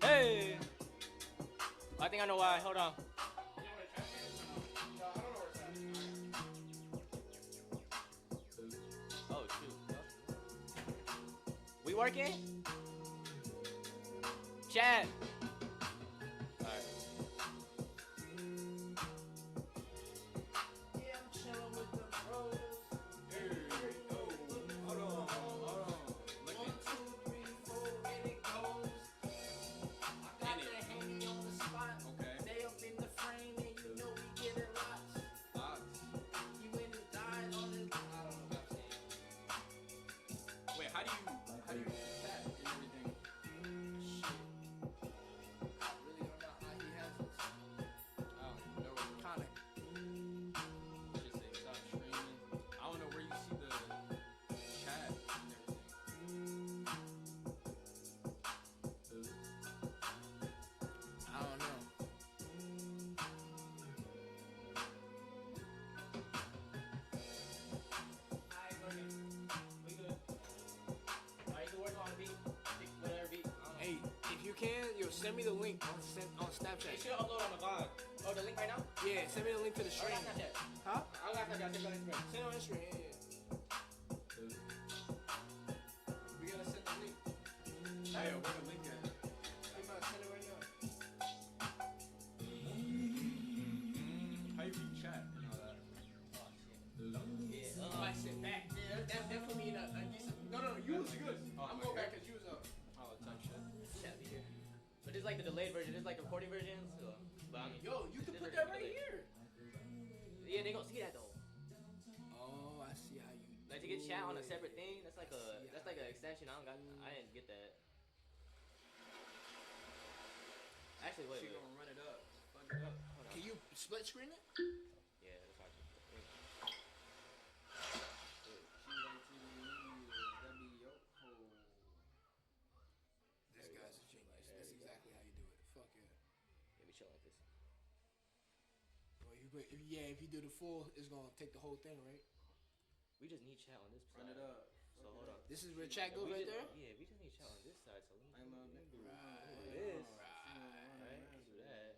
Hey! I think I know why. Hold on. Oh shoot. We working? Chat. Alright. Wait, how do you chat and everything? I really don't know how he has this. I don't know. Kind of. Just say stop streaming. I don't know where you see the chat and everything. I don't know. Alright, working. We good. Alright, you can work on the beat. Whatever beat. Hey, if you can, yo, send me the link on It Snapchat. should upload on the VOD. Oh, the link right now? Yeah, send me the link to the I stream. got Snapchat. Huh? I got Snapchat. Send it on Instagram. Send it on Instagram. Yeah, yeah. We gotta send the link. Hey, where the link at? I'm about to send it right now. How you keep chat and all that? Yeah. I sit back. Yeah, that put me in a decent. No, you was good. I'm going back because you was up. All the type shit. Chat be here. But this is like the delayed version. This is like the recording version. So, but I mean, Yo, you can this put version that right delayed. here. Yeah, they gonna see that though. Oh, I see how you. Like to get chat on a separate thing. That's like an extension. I didn't get that. Actually, wait. She gonna run it up. Fuck it up. Hold on. Can you split screen it? Yeah, that's hard. This guy's a genius. That's exactly how you do it. Fuck yeah. Yeah, we chill like this. Well, if you do the full, it's gonna take the whole thing, right? We just need chat on this side. Run it up. So hold on. This is where chat goes We right just- there. Yeah, we just need chat on this side. So let me. I'm a let me do Right. this. Right. Right. Do that.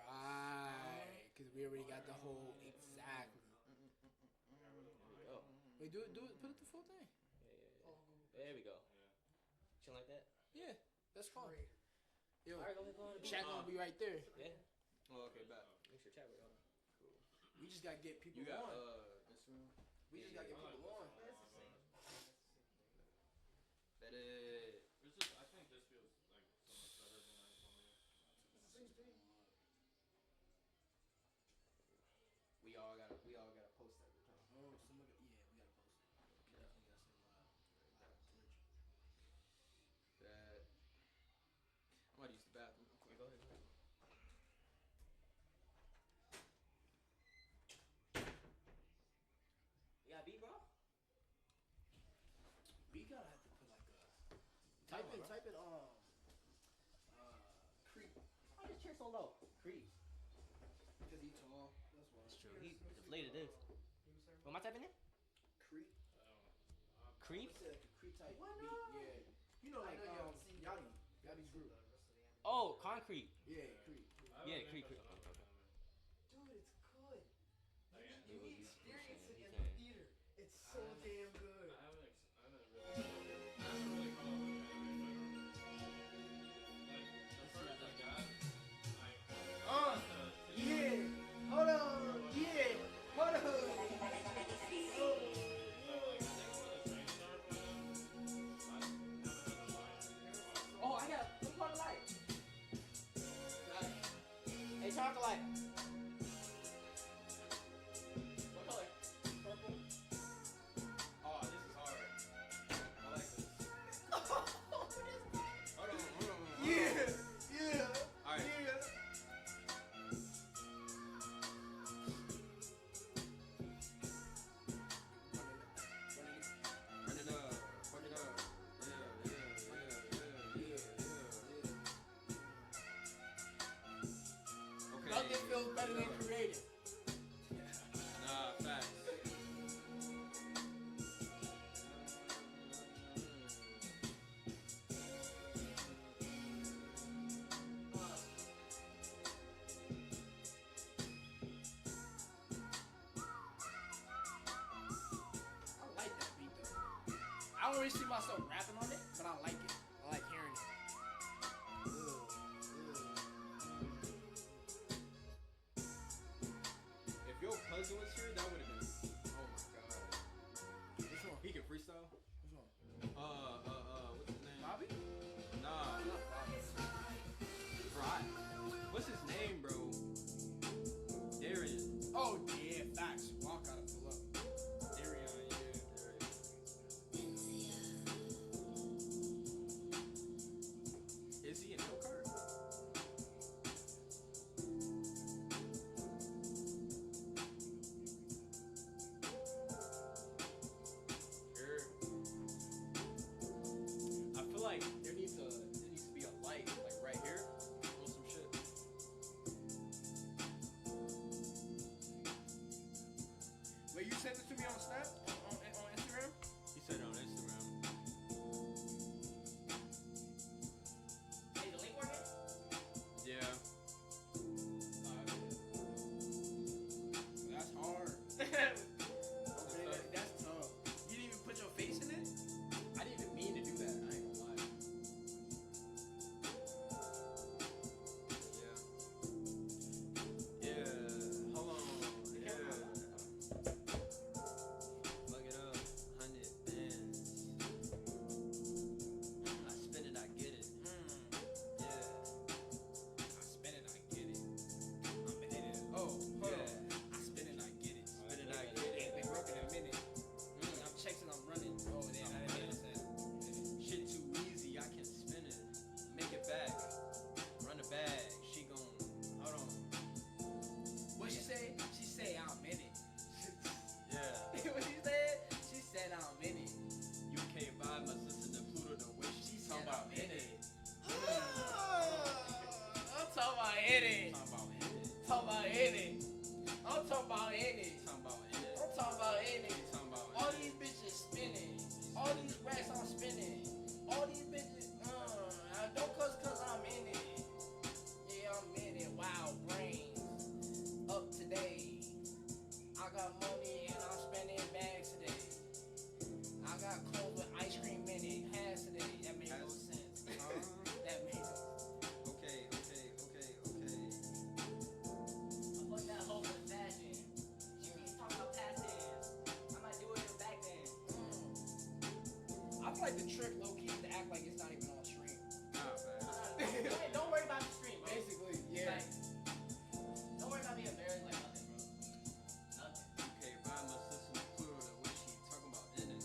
Right. Because we already got the whole exactly. There we go. Wait, do it. Put it the full thing. Yeah. There we go. Chill like that. Yeah, that's fine. Yo, All right, go ahead, go on. chat gonna be right there. Yeah. Oh, okay, back. Make sure chat work on. We just gotta get people You got on. Instagram? We just gotta get people on. That is. I think this feels like so much better than I told you. We all gotta post every time. Oh, somebody. Yeah, we gotta post it. Definitely gotta send That. I'm about to use the bathroom. Okay, go ahead. Go ahead. You got beat, bro? We gotta have to put like a. Type it. Creep. Why this chair so low? Creep. Because he tall. That's why. That's true. He deflated this. What am I typing in? Creep. Creep? What's it, like a creep type Why beat? not? Yeah. You know, like Yachty's group. Oh, concrete. Yeah, creep. Yeah, creep. Okay, okay. Dude, it's good. You You need experience it in saying. the theater. It's so damn good. I haven't really caught up with it. Like, the first I got, Yeah. Hold on. Yeah. Hold on. Oh, I got a part of light. Hey, turn off the light. What color? Purple. Oh, this is hard. I like this. Hold on. Yeah. Alright. Yeah. Run it up. Fuck it up. Yeah. Okay. Nothing feels really see myself rapping on it, but I like it. I like hearing it. If your cousin was here, that would have been. Oh my god. Which one? He can freestyle. Which one? What's his name? Bobby? Nah. Not Bobby. Prty. What's his name, bro? Darian. Oh yeah, facts. Walk out of pull up. Darian, yeah. Is he in no card? I feel like there needs to be a light, like right here, or some shit. Wait, you sent it to me on Snap? On Instagram? He said it on Instagram. Hey, the link working? Yeah. That's hard. That's tough. You didn't even put your face in it? I didn't even mean to do that. I ain't gonna lie. Yeah. Yeah. Hold on. Yeah. Plug it up. 100 bands. I spin it, I get it. Yeah. I spin it, I get it. I'm in it. Oh, hold Yeah. on. I spin it, I get it. Spin it, I get it. Ain't been broken in a minute. I'm checking, I'm running. Oh, damn, I didn't understand. Shit too easy, I can spin it. Make it back. Run it back. She gon' hold on. What she say? She say I'm in it. Yeah. What she said? She said I'm in it. UK vibe, my sister the Pluto, the way she talking about in it. I'm talking about in it. Talking about in it. I'm talking about in it. Talking about in it. I'm talking about in it. Talking about All in it. these bitches spinning. All these racks I'm spinning. All these bitches, don't cause I'm in it. Yeah, I'm in it. Wow, brains. Up today. I got money and I'm spending bags today. I got clothes with ice cream in it. Has today. That made no sense. That made no sense. Okay. I fuck that hoe with fashion. She keeps talking about past tense. I might do it back then. I feel like the trick low key is to act like it's not even on stream. Nah, man. Don't worry about the stream, bro. Basically, yeah. Like, don't worry about being embarrassed like nothing, bro. Nothing. UK vibe, my sister the Pluto, the way she talking about in it.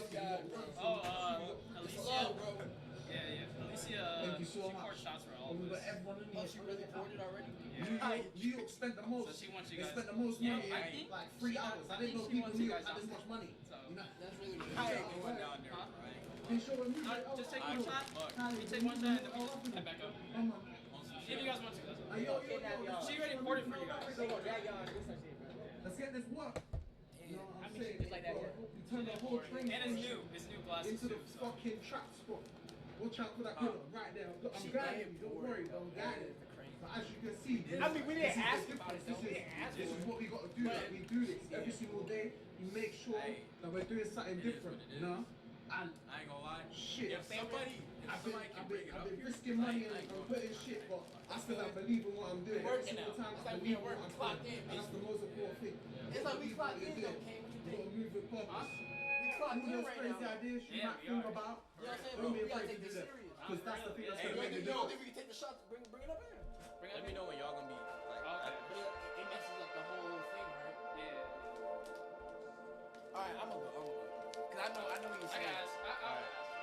love y'all, bro. Alicia. Love, bro. Yeah. Alicia. Thank you so she much. poured shots for all And we of got us. everyone in Oh, here. she really poured it already? New York spent the most. So she wants you They guys. spent the most Yeah, money I in think like 3 hours. I didn't know she people wants in you New York guys had this off much money. So. You know? That's really good. I ain't going down there, Huh? bro. I ain't going. They showing me Just take one shot. You take one shot and then we just head back up. If you guys want to, that's all. Yo, She already poured it for you guys. Let's get this work. You know what I'm saying? just like that Bro, work. you turn the whole train And it's new. It's new glasses into the too. So. fucking trap spot. Watch out for that pillar right there. I'm guiding you. Don't worry, bro. I'm guiding you. But as you can see, I mean, we didn't this is ask the about it, difference. though. We didn't ask This for is it. what we got to do. Like, we do this every single day. We make sure that we're doing something It is different. what it You is. know? And I ain't gonna lie. shit. If somebody can bring it up, I've been risking money and putting shit, but I still believe in what I'm doing. Every Working single now. time It's I like believe we in at what work, I'm clocked doing. in, And that's the most important thing. It's like we Believe clocked what in, you're though, doing. Kane. What you You think? gotta move with purpose. We clocked All in those right crazy now. ideas you Yeah, might we think are. about, You know what I'm saying? don't be We gotta afraid to take do this that. serious. Because that's the thing that's Hey, gonna make you the don't difference. think we can take the shot? Bring it up here. Let me know when y'all gonna be like. But it messes up the whole thing, right? Yeah. All right, I'm gonna go. Cause I know what you're I saying. guess.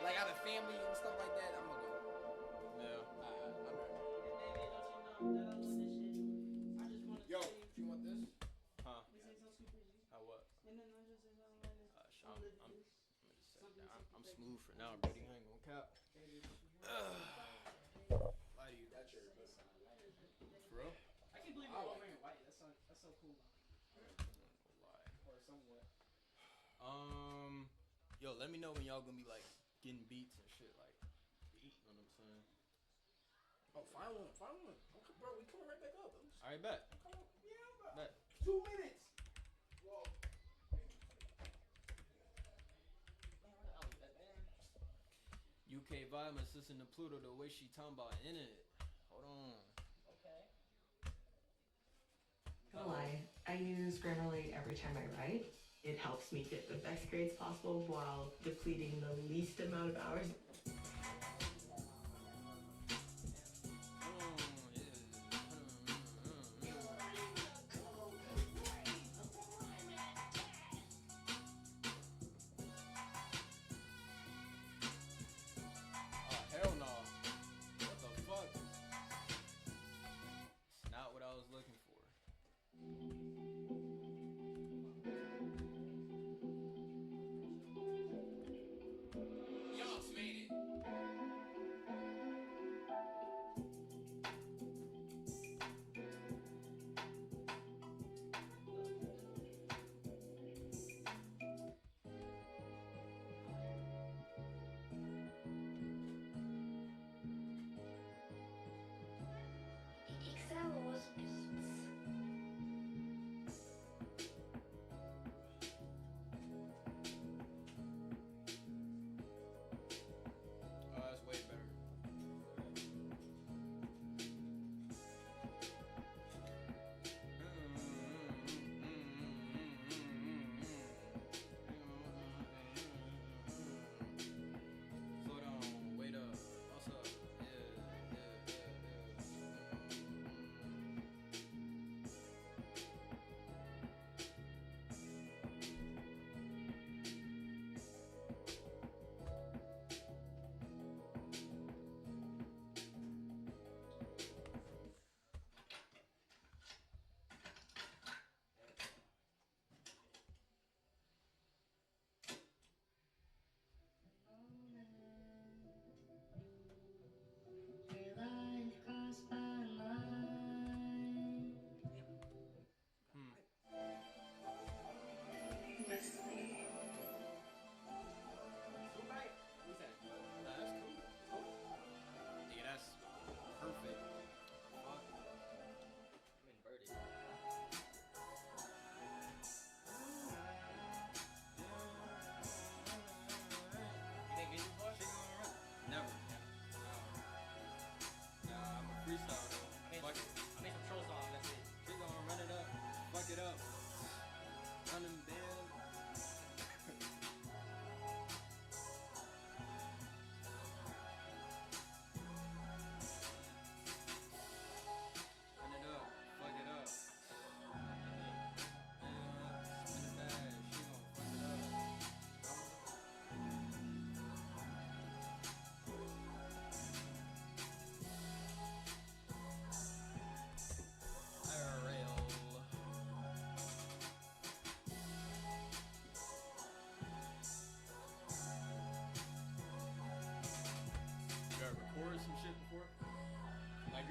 Like out of family and stuff like that, I'm gonna go. Yeah. Yo, you want this? Huh? How what? I'm smooth for now, Brady. I ain't gonna cap. Why do you? That's your For real? I can't believe you're wearing white. That's so cool. Lie. Or somewhat. Yo, let me know when y'all gonna be like getting beats and shit. Like, you know what I'm saying? Oh, find one. Okay, bro, we coming right back up. All right, bet. Come on. Yeah, bro. Bet. 2 minutes. Whoa. UK vibe, my sister to Pluto, the way she talking about in it. Hold on. Gonna lie, I use Grammarly every time I write. It helps me get the best grades possible while depleting the least amount of hours. Oh, hell no. What the fuck? It's not what I was looking for. Y'all made it.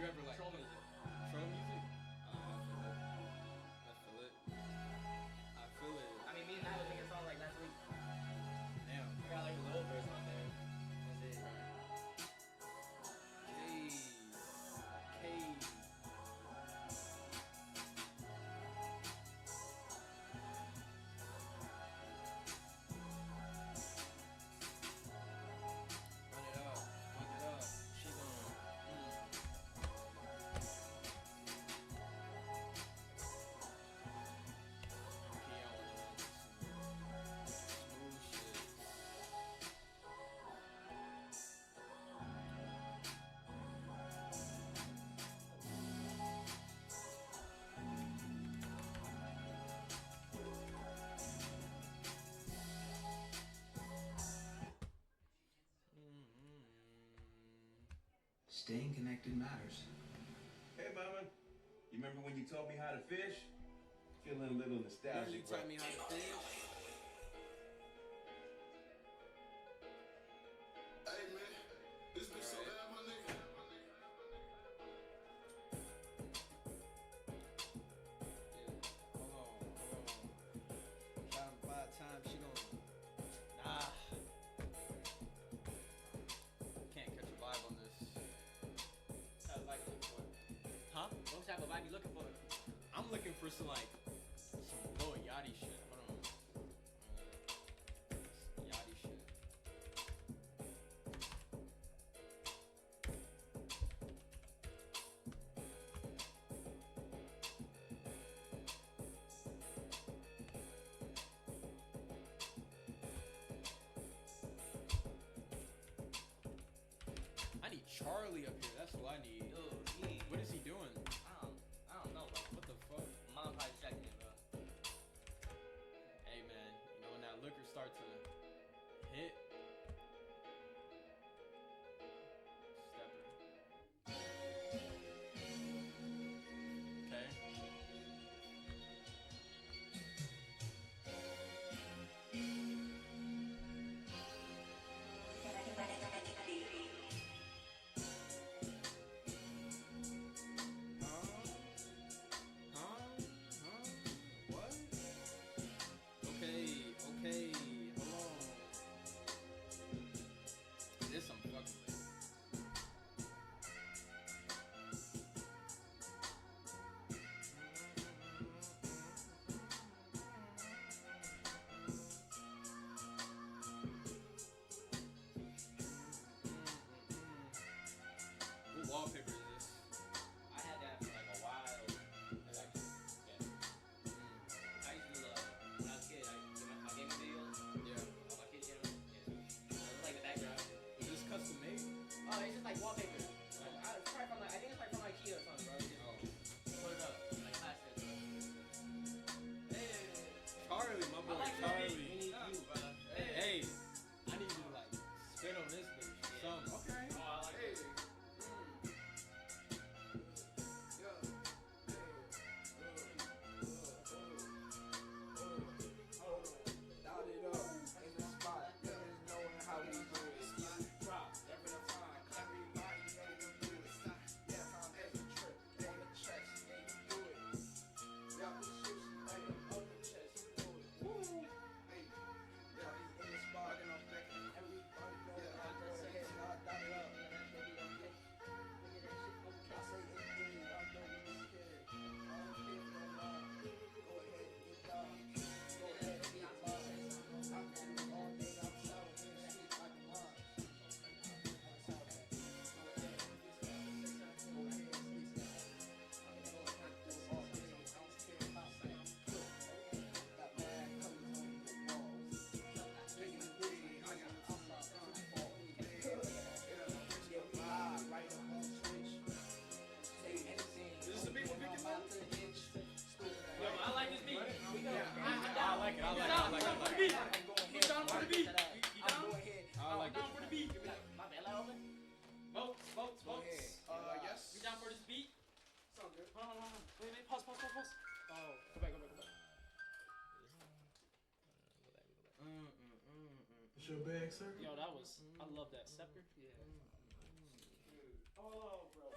you ever like Troll play music. troll music? I feel it. I feel it. I mean, me and Nala made a song like last week. Damn. We got like a little verse on there. That's it. Hey. Hey. Run it up. Run it up. She gon' Staying connected matters. Hey, mama. You remember when you taught me how to fish? Feeling a little You nostalgic. taught me how to fish. Hey man, this bitch so bad, my nigga. Hold on. Trying 5 times, she gon' nah. Can't catch a vibe on this. What type of vibe you looking for? Huh? What type of vibe you looking for? I'm looking for some like some Lil Yachty shit. Hold on. Yachty shit. I need Charlie up here. That's who I need. Dude, he, What is he doing? I don't know, bro. What the fuck? Mom probably distracted him, bro. Hey man, you know when that liquor start to hit. Stepper. Okay. What? Okay, hold on. This I'm fucking with. What wallpaper is this? I had that for like a while. Like, yeah. I used to do, when I was a kid, I did my gaming videos. Yeah. On my kid channel. Yeah. So it was like the background. Is this custom made? Oh, it's just like wallpaper. Like, it's probably from like, I think it's like from IKEA or something, bro. Just put it up. Like plastic. Hey. Charlie, my boy I like Charlie. We need you, bro. Hey, I need you to like spit on this bitch. Something. Okay. Oh, I like it. It's your bag, sir? Yo, that was, I love that scepter. Yeah. Oh, bro.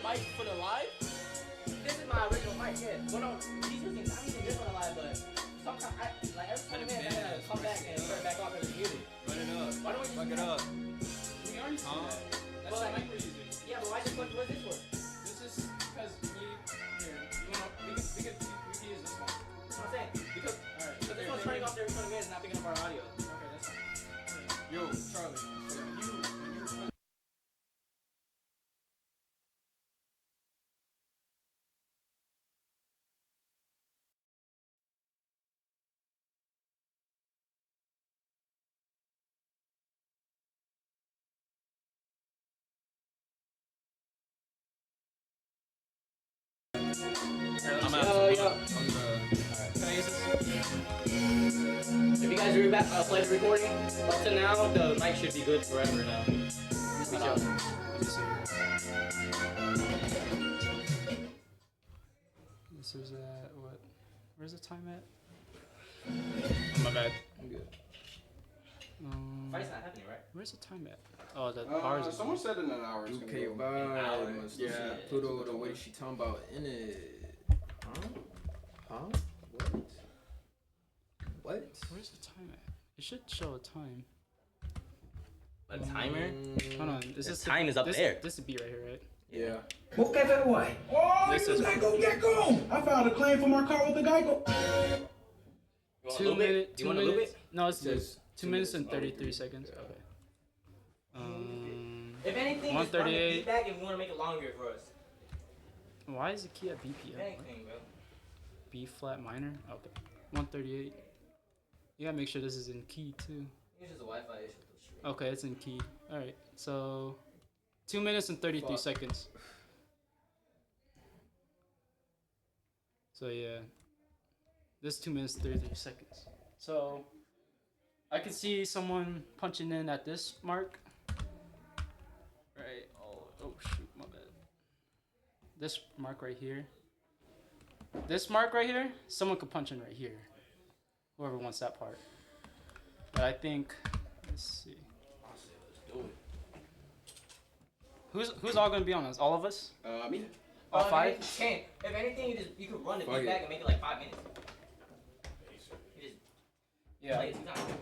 mic for the live? This is my original mic, yeah. Well, no, he's using, I'm using this one a lot, but sometimes, like every 20 minutes, I gotta come back and turn it back off because it's muted. Run it up. Why don't we just Fuck do it that? up. We already see that. That's Well, the like- mic we're using. Yeah, but why just what's this for? This is because we here. You wanna we can use this one. That's what I'm saying. Because Alright. this one's turning off every 20 minutes and not picking up our audio. Okay, that's fine. Yo, Charlie. So you I'm Yo, out. yo. Can I use this? If you guys are back, play the recording, up to now, the mic should be good forever now. Just be chill. This is at what? Where's the time at? My bad. I'm good. Fight's not happening, right? Where's the time at? Oh, the bars is. Someone said in an hour. It's Okay, gonna go. bye. Yeah, Yeah, Pluto, what is she talking about in it? Huh? What? What? Where's the time at? It should show a time. A timer? Hold on. Is The this time is up this, there. This would be right here, right? Yeah. Oh, This you is- Geico. I filed a claim for my car with the Geico. You want to loop it? Do you want to loop it? No, it's good. Says 2 minutes and 33 seconds. Okay. If anything, just run the 138. beat back if you want to make it longer for us. Why is the key at If BPM? anything, bro. B flat minor. Okay. 138. You gotta make sure this is in key too. It's just a Wi-Fi issue. Okay, it's in key. All right. So 2 minutes and 33 Fuck. seconds. So yeah, this is 2 minutes 33 seconds. So I can see someone punching in at this mark. Right. Oh shoot, my bad. This mark right here. This mark right here. Someone could punch in right here. Whoever wants that part. But I think. Let's see. Who's all gonna be on this? All of us? Me. All If 5? anything, if anything, you could run the Fuck beat it. back and make it like 5 minutes. You just Yeah. play it 2 times.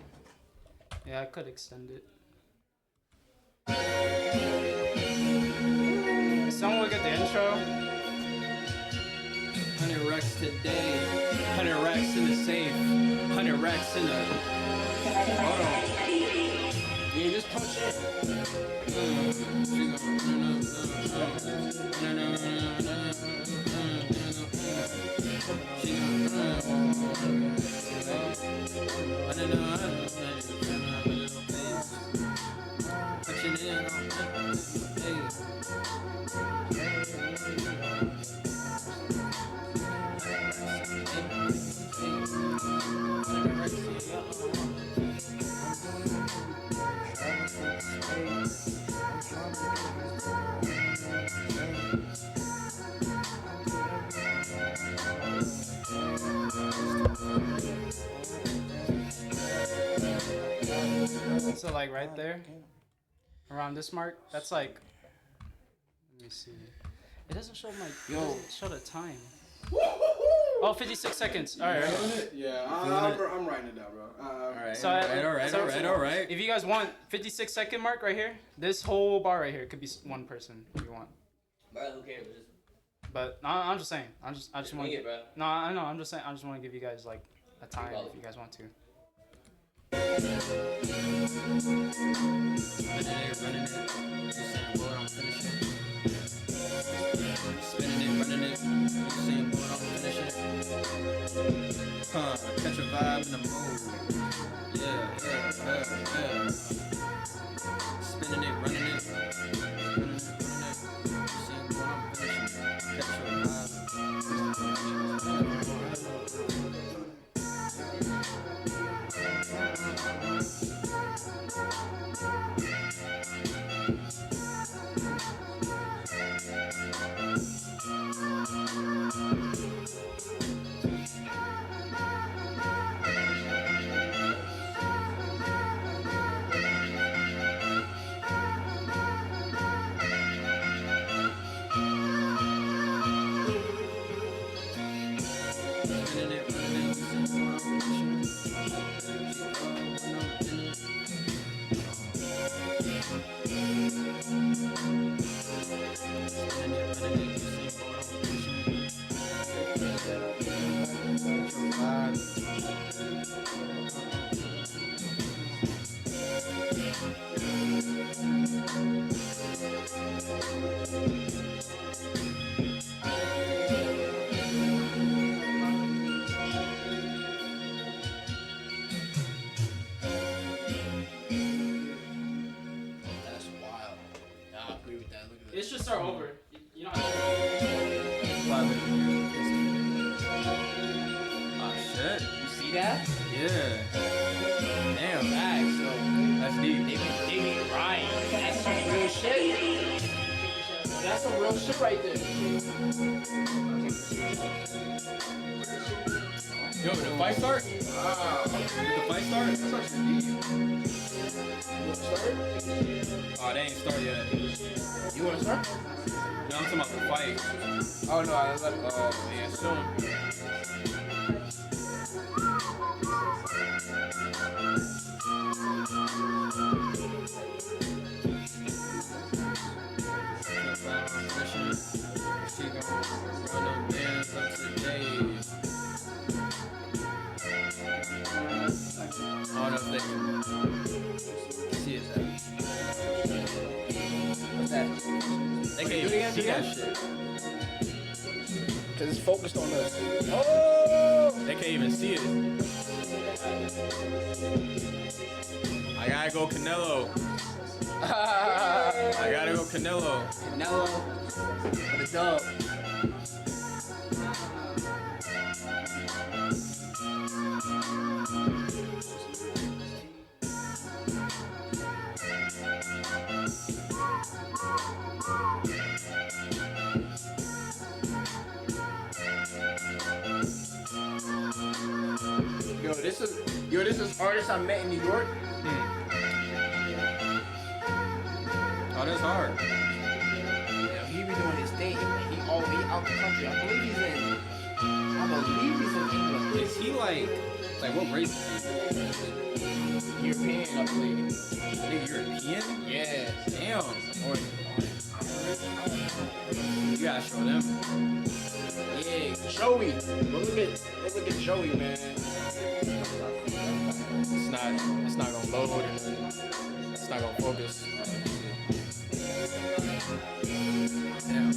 Yeah, I could extend it. Someone will get the intro. 100 racks today. 100 racks in the safe. 100 racks in the. Hold on. Yeah, just punch it. So like right there, around this mark, that's like. Let me see. It doesn't show my. It doesn't show the time. Oh, 56 seconds. All right. Yeah, I'm writing it down, bro. Alright. So All right. If you guys want 56-second mark right here, this whole bar right here could be one person if you want. Bro, who cares? Just But no, I'm just saying. I just want wing to. it, bro. No, I know. I'm just saying. I just want to give you guys like a time if you guys want to. Catch a vibe in the mood. Yeah. Spinning it, running it. Seeing what I'm finishing. Catch a vibe. start over. You know how to 500 years. Ah, shit. You see that? Yeah. Damn. Facts, so That's deep. they be right. That's some real shit. That's some real shit right there. Yo, did the fight start? Did the fight start? That's actually deep. Oh, they ain't started yet. You wanna start? No, I'm talking about the fight. Oh no, I let. Yeah, soon. She gon' run them bands up today. I don't know if they can see it. What's that? They can't even see that shit. Cause it's focused on us. Oh! They can't even see it. I gotta go Canelo. I gotta go Canelo. Canelo for the dub. This is artist I met in New York. Oh, that's hard. Yeah, he be doing his thing. He out the country. I believe he's in England. Is he like what race is he? European, I believe. Nigga, European? Yeah. Damn. You gotta show them. Yeah, Joey. Look at Joey, man. It's not gonna load and it's not gonna focus. Damn.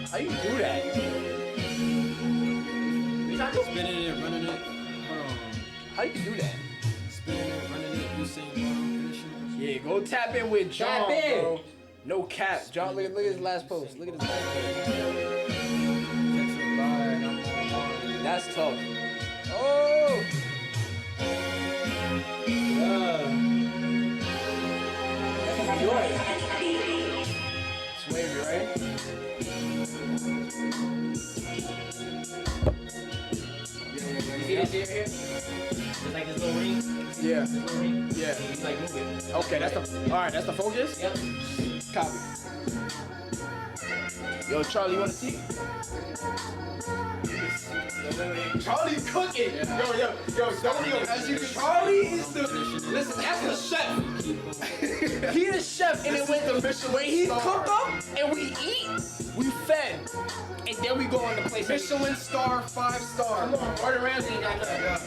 How you do that? Spinning it, running it. Hold on. How you do that? Spinning it, running it, Usain Bolt, finishing. Yeah, go tap in with John, Tap in. bro. No cap. John, look at his last post. Look at his last post. Catch a line, I'm on. That's tough. Oh! Enjoy. It's wavy, right? You see this here? Just like this little ring. Yeah. This little ring. Yeah. You like move it. Okay, that's the. Alright, that's the focus? Yep. Copy. Yo, Charlie, you wanna see? Charlie cooking! Yeah. Yo, as you can Charlie is the. Listen, that's the chef. He the chef, and then when he cook up and we eat, we fed. And then we go on the place. Michelin star, 5-star. Come on, Gordon Ramsay got that.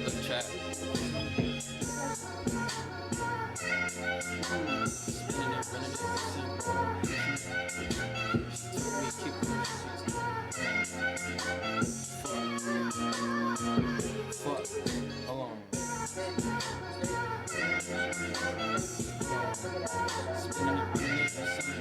Look, chat. Spinning it, running it, Usain Bolt, Fuck. Hold on. Spinning it, running it, Usain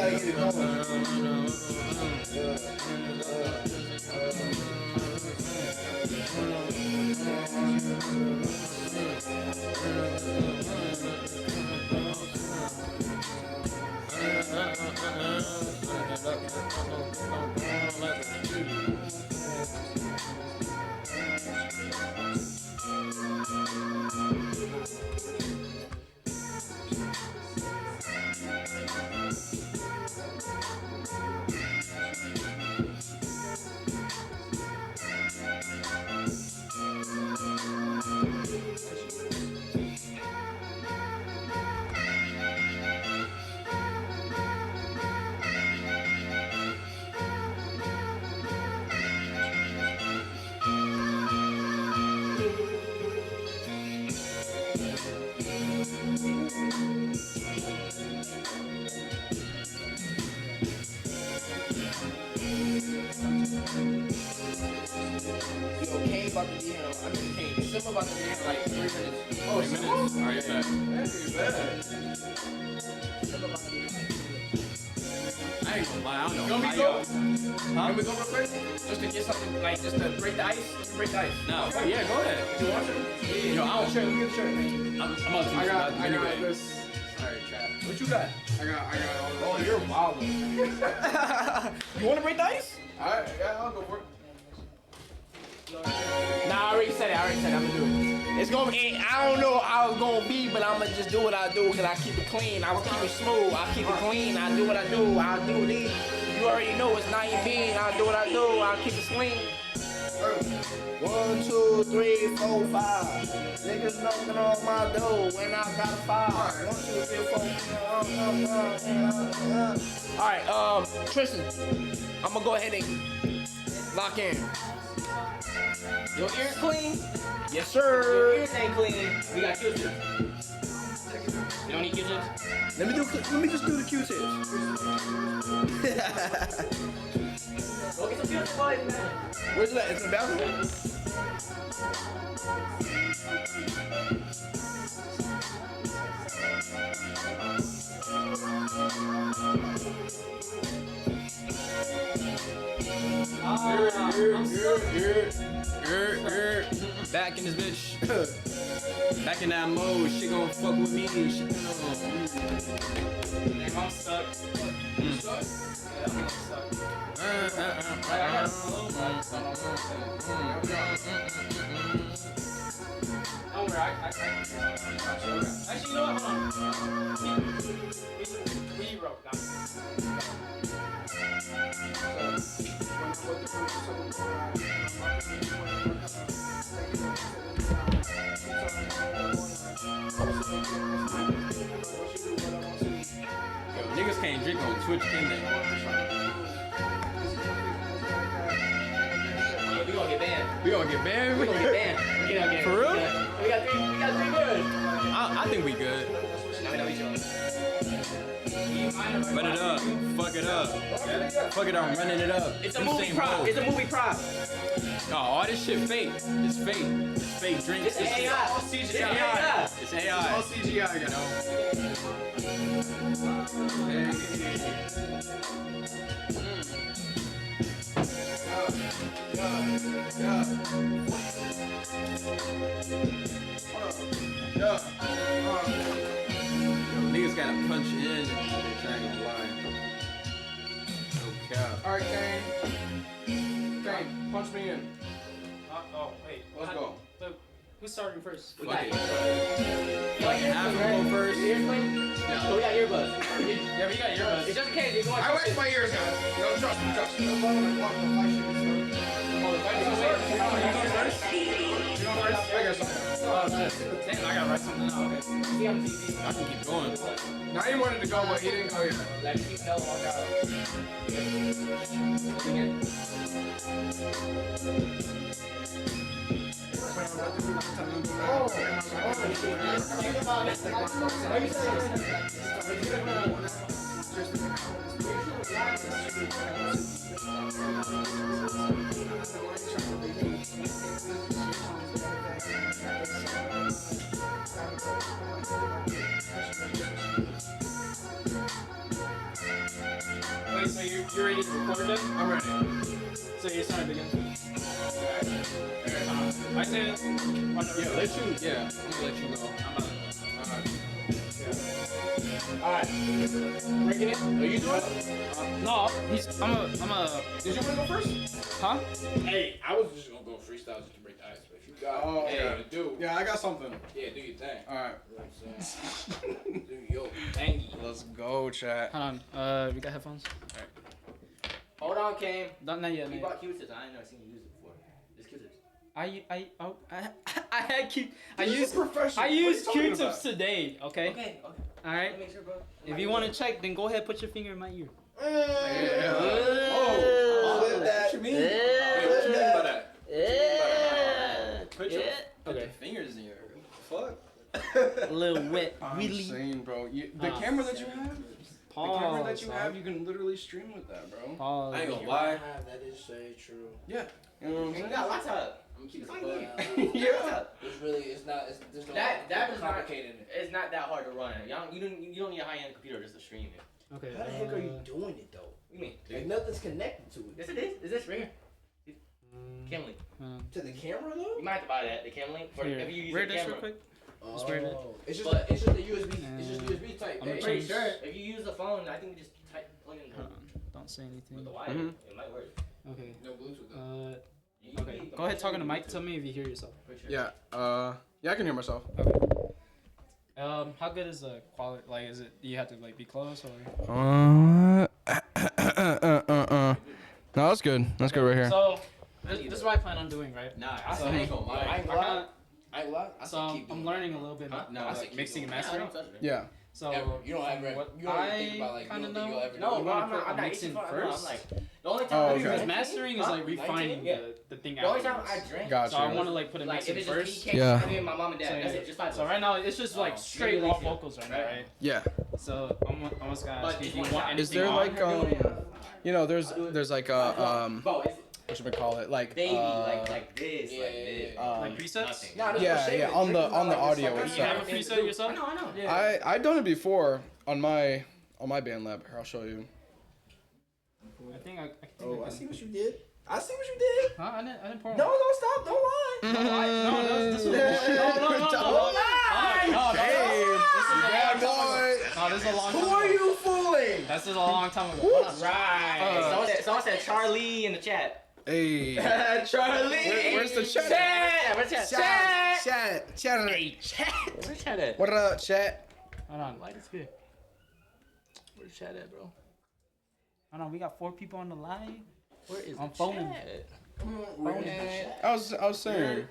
gotta get it going. About to be here. I mean, Kane. Simba about to be here in like 3 minutes. Oh, 3 minutes? Alright, bet. Simba about to be here in like 3 minutes. I ain't gonna lie, I don't know. Can we how go? y'all- Can we go real quick? Just to get something, like, just to break the ice? Break the ice. No, yeah, go ahead. You want to? Yo, I don't Let me get the shirt, man. I'm about to I got anyway. this. Alright, chat. What you got? I got all Oh, you're wild. You want to break the ice? Alright, yeah, I'll go for it. Nah, I already said it. I'm gonna do it. It's gonna be, I don't know how it's gonna be, but I'm gonna just do what I do because I keep it clean. I keep it smooth. I keep it clean. I do what I do. I do these. You already know it's not your bean. I do what I do. I keep it clean. 1, 2, 3, 4, 5. Niggas knocking on my door when I got 5. 1, 2, 3, 4. Alright, Tristan, I'm gonna go ahead and lock in. Your ears clean? Yes, sir. Your ears ain't clean. We got Q-tips. You don't need Q-tips? Let me just do the Q-tips. Go get some Q-tips, boys, man. Where's that? It's in the bathroom? Back in this bitch. Back in that mode. Shit gon' fuck with me. Shit Damn, I'm stuck. Mm. Stuck? Yeah, I'm stuck. Don't worry, I actually, you know what? Hold on. We wrote that. Yo, niggas can't drink on Twitch, can they? We gonna get banned. We gonna get banned? We gonna get banned. For real? We got three good. I think we good. No, we don't. Run it up. Fuck it up. Fuck it up. I'm running it up. It's a Do the movie same prop. mode. It's a movie prop. Oh, all this shit fake. It's fake. It's fake drinks. It's AI. all It's CGI. AI. It's AI. All CGI, you know. Niggas gotta punch in and bitch, I ain't gonna lie. No cap. Alright, Kane. Kane, punch me in. Oh, wait. Let's go. Who's starting first? We got Fuck it. earbuds, Have right? him go first. Your ears clean? Yeah. So we got earbuds. Yeah, we got earbuds. It's just in case if you want. I wet my ears, guys. You know, trust me. Oh, the fight is over. You going first? I got something. Oh, shit. Damn, I gotta write something down. Okay. See on TV. I can keep going. Now he wanted to go, but he didn't go yet. Like keep Canelo walk out. record it? I'm ready. So you started again. I say it. Yeah, let you. Yeah, I'm gonna let you go. Alright. Breaking it? Are you doing it? No, I'm a. Did you want to go first? Huh? Hey, I was just gonna go freestyle just to break the ice, but if you got do. Yeah, I got something. Yeah, do your thing. All right. You know what I'm saying? Do your thingy. Let's go, chat. Hold on. We got headphones. Alright. Hold on, Cam. Not yet. You bought Q-tips. I ain't never seen you use it before. Just Q-tips. I used Q-tips today. Okay. Okay. All right. Make sure, bro. If you want to check, then go ahead. Put your finger in my ear. Oh, What you mean? What you mean by that? Put your Fingers in your fuck. A little wet. I'm Really. saying, bro. The camera that you have, you can literally stream with that, bro. Pause. I ain't gonna lie. That is so true. Yeah. You know what I'm You saying? got a laptop. I'm keeping It's it like bugging. Yeah. It's not, there's no That is not complicated in it. It's not that hard to run. You don't need a high-end computer just to stream it. Okay. How the heck are you doing it though? What do you mean? Like nothing's connected to it. Yes, it is. Is this ringer? Cam link. To the camera though? You might have to buy that. The cam link for Here, if you use read the this camera. real quick. Oh, Just weird it. it's just But- it's just the USB. It's just USB type. I'm I'm gonna pretty change- sure if you use the phone, I think you just plug in Hold on. Don't say with anything. the wire. It might work. Okay. No Bluetooth though. Okay. Go ahead, talking to Mike. Tell me if you hear yourself. Pretty sure. Yeah. Yeah, I can hear myself. Okay. How good is the quality? Like, is it? Do you have to like be close or? No, that's good. That's good right here. So, this is what I plan on doing, right? Nah, So, I ain't gonna lie. I ain't I lie. kinda- I ain't lie. I So said keep doing I'm it. learning a little bit about No, I said like keep mixing and doing it. mastering. Yeah. So Ever. You don't ever. what You don't even think about like I kind of you don't think know. you'll ever No, do You bro, wanna I'm not. put I'm not mixing itching for it. first? I'm like the only time Oh, I okay. Because drink. mastering is like 19? refining Yeah. the thing The only time afterwards. I drink. Gotcha. So I want to like put a Like mix if in it's just first. PK, Yeah. I mean my mom and dad. So, That's it. Just 5 So right now it's just like Oh, straight really raw easy. vocals right now, Right. right? Yeah. So I'm almost gonna But ask you if just you one want time. anything Is there on. like you know, there's like a Bro, it's what should we call it? Like baby, like this, Yeah, like this. like presets? Nothing. Nah, there's no Yeah, shame yeah, in it. on the Drinking not like audio this. Do you have a itself. preset yourself? I know. Yeah. I done it before on my band lab. Here, I'll show you. I think I Oh, I can. see what you did. I see what you did. Huh? I didn't pour No, one. don't stop. Don't lie. No, this was no. Don't lie. Yeah, boy. No, this is a long time Who are ago. you fooling? This is a long time ago. Hold on. Right. Someone said Charlie in the chat. Hey. Charlie. Where's the chat? Where's the chat? Chat. Hey, chat. Where's the chat at? What up, chat? Hold on. Light is good. Where's the chat at, bro? Hold on. We got 4 people on the line. Where is I'm the phoning. chat? I was saying.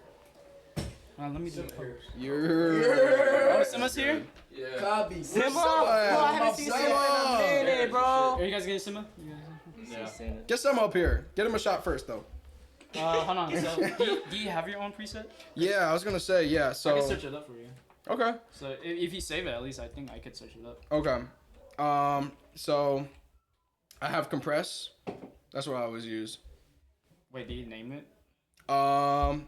Hold on, let me do it. You're. Oh, Simma's here? Yeah. Copy. Simba? Bro, I haven't seen Simba in a minute, bro. Are you guys getting Simma? Get some up here. Get him a shot first, though. Hold on. So, do you have your own preset? Yeah, I was gonna say yeah. I So can search it up for you. okay. So if you save it, at least I think I could search it up. Okay. So I have compress. That's what I always use. Wait, do you name it? So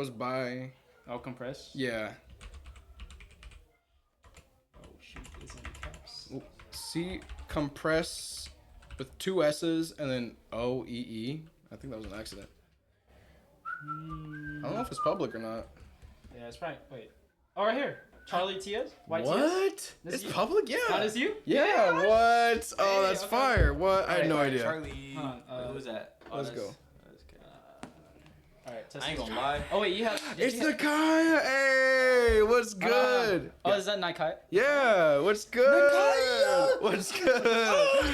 it's by Oh, compress. yeah. Oh shoot, it's in caps. C compress with 2 S's and then OEE. I think that was an accident. I don't know if it's public or not. Yeah, it's right. Wait. Oh, right here. Charlie TS? What? This It's is you? public? Yeah. That is you? Yeah, what? Oh, that's okay. fire. What? I had no idea. Charlie. Hold on, Who's that? Let's go. Alright, test I ain't it. gonna lie. Oh, wait, you have. did It's you Nakaya. Hey, what's Hold on, hold on. good? Oh, is that Nike? Yeah, what's good? Nakaya. What's good?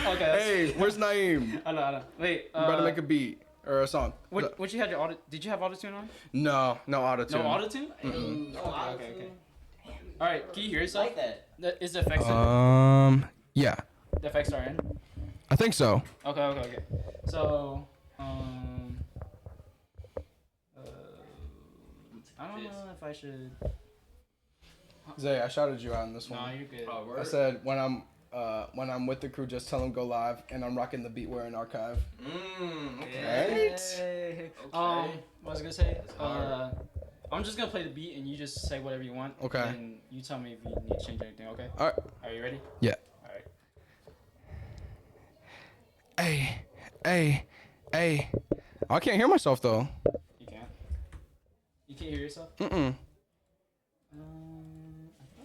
Okay. Hey, where's Naeem? I know. Wait. I'm about to make a beat or a song. What you had your auto? Did you have autotune on? No auto tune. No autotune? Mm-mm. Okay. All right, can you hear yourself? Like that. Is the effects in? Yeah, The effects are in. I think so. Okay. So, I don't know if I should. Zay, I shouted you out on this No, one. you're good. I said when I'm with the crew, just tell them go live, and I'm rocking the beat wearing archive. Okay. Right? What was I gonna say? I'm just gonna play the beat and you just say whatever you want. Okay. And you tell me if you need to change anything. Okay. All right. Are you ready? Yeah. All right. Hey, Hey. I can't hear myself though. You can't. You can't hear yourself. Mm. I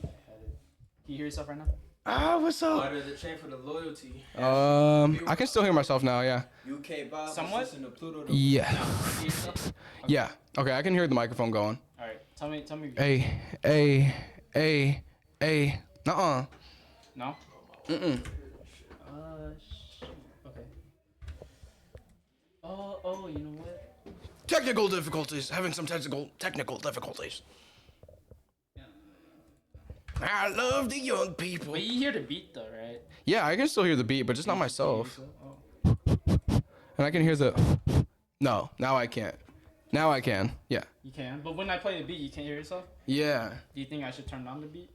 thought I had it. Can you hear yourself right now? Ah, what's up? Order the chain for the loyalty. I can still hear myself now. Yeah. UK Bob. Somewhat? Listen to Pluto. Yeah. Can you hear yourself? Yeah. Okay, I can hear the microphone going. All right. Tell me. Hey. Nuh-uh. No. Mm. Shoot. Okay. Oh, you know what? Technical difficulties. Having some technical difficulties. I love the young people. But you hear the beat though, right? Yeah, I can still hear the beat, but just not myself. Oh. And I can hear the. No, now I can't. Now I can. Yeah. You can, but when I play the beat, you can't hear yourself. Yeah. Do you think I should turn on the beat?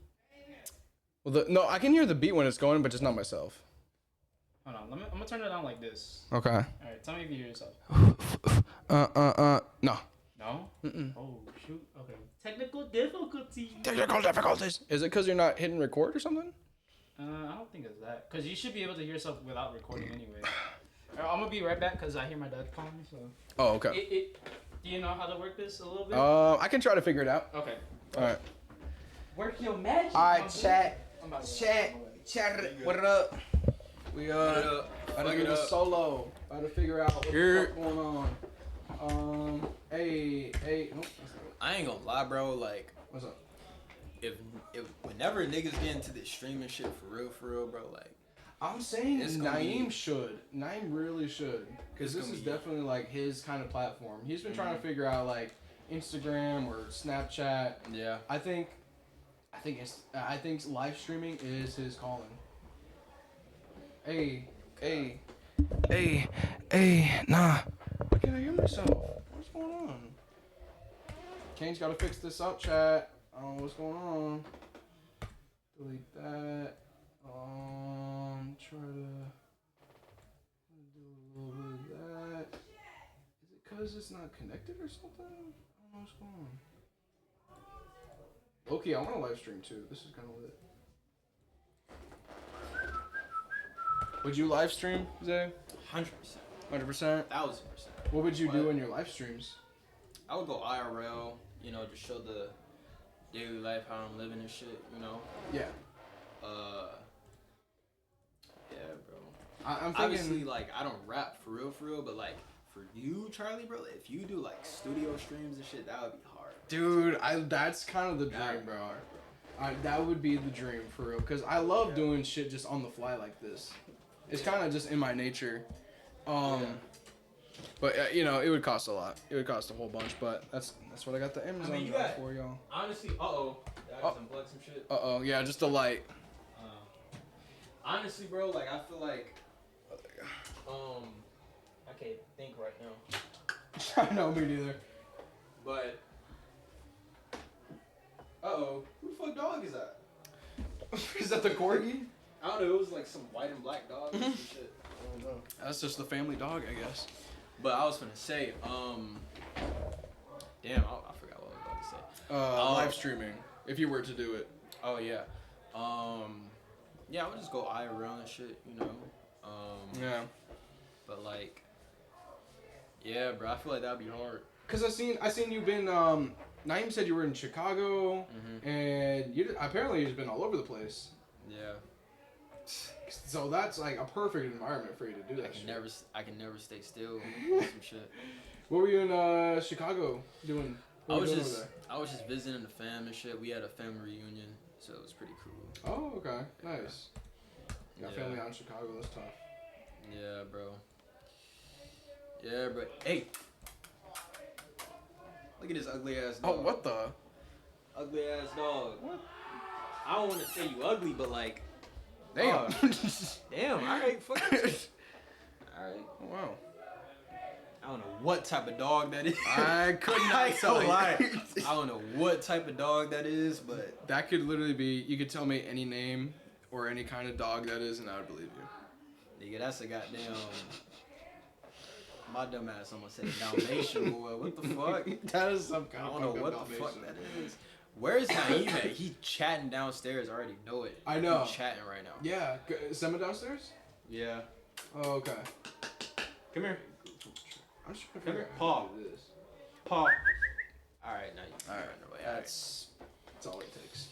Well, no, I can hear the beat when it's going, but just not myself. Hold on, I'm gonna turn it on like this. Okay. All right, tell me if you hear yourself. No. No? Mm-mm. Oh, shoot. Okay. Technical difficulty. Technical difficulties. Is it because you're not hitting record or something? I don't think it's that. Because you should be able to hear yourself without recording anyway. I'm going to be right back because I hear my dad calling me, so. Oh, okay. Do you know how to work this a little bit? I can try to figure it out. Okay. All right. Work your magic. All right, chat. Chat. What up? We I done get a solo. I had to figure out what the fuck going on. Hey. Nope, I ain't gonna lie, bro. Like, what's up? If whenever niggas get into this streaming shit for real, bro, like. I'm saying Naeem be, should. Naeem really should. Because this is definitely like his kind of platform. He's been trying to figure out like Instagram or Snapchat. Yeah. I think live streaming is his calling. Hey, nah. Why can't I hear myself? What's going on? Kane's gotta fix this up, chat. I don't know what's going on. Delete that. Try to do a little bit of that. Is it because it's not connected or something? I don't know what's going on. Okay, I want to live stream too. This is kind of lit. Would you live stream, Zay? 100%. 100%? 1000%. What would you do in your live streams? I would go IRL, you know, just show the daily life, how I'm living and shit, you know? Yeah. Yeah, bro. I'm thinking... Obviously, like, I don't rap for real, but, like, for you, Charlie, bro, if you do, like, studio streams and shit, that would be hard. Dude, that's kind of the dream, bro. That would be the dream, for real. Because I love doing shit just on the fly like this. It's kind of just in my nature. But, you know, it would cost a lot. It would cost a whole bunch, but that's what I got the Amazon drive for, y'all. Honestly, I just unplugged some shit. Yeah, just the light. Honestly, bro, like, I feel like, I can't think right now. I know, me neither. But, who the fuck dog is that? Is that the corgi? I don't know, it was like some white and black dog or some shit. I don't know. That's just the family dog, I guess. But I was finna say, damn, I forgot what I was about to say. Live streaming, if you were to do it. Oh, yeah. Yeah, I would just go IRL and shit, you know. Yeah. But like, yeah, bro, I feel like that'd be hard. Cause I seen you been. Naeem said you were in Chicago, and apparently you've been all over the place. Yeah. So that's like a perfect environment for you to do that. I can never stay still. Some shit. What were you in Chicago doing? I was just visiting the fam and shit. We had a family reunion, so it was pretty cool. Oh, okay, nice. Got family out in Chicago. That's tough. Yeah, bro. Yeah, bro. Hey, look at this ugly ass dog. Oh, what the? Ugly ass dog. What? I don't want to say you ugly, but like. Damn. Damn. All right. Fuck it. All right. Oh, wow. I don't know what type of dog that is. I could not tell you. I don't know what type of dog that is, but that could literally be. You could tell me any name or any kind of dog that is, and I would believe you. Nigga, that's a goddamn. My dumb ass almost said Dalmatian boy. What the fuck? That is some kind I of. don't know what the fuck that is. Where is Naeem at? He chatting downstairs. I already know it. I know. He's chatting right now. Yeah. Send him downstairs? Yeah. Oh, okay. Come here. I'm just trying to Come figure here. out Paw. how to do this. Paw. Alright, now you can Alright, underway. that's all it takes.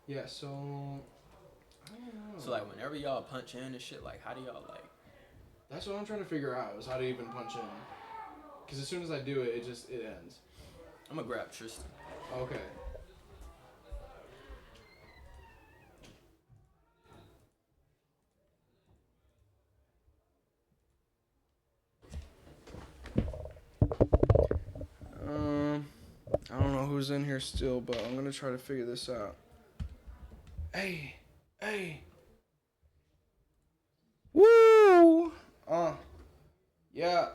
Yeah, so I don't know. So like whenever y'all punch in and shit, like how do y'all like? That's what I'm trying to figure out is how to even punch in. Because as soon as I do it, it ends. I'm gonna grab Tristan. Okay. I don't know who's in here still, but I'm gonna try to figure this out. Hey. Woo! Yeah.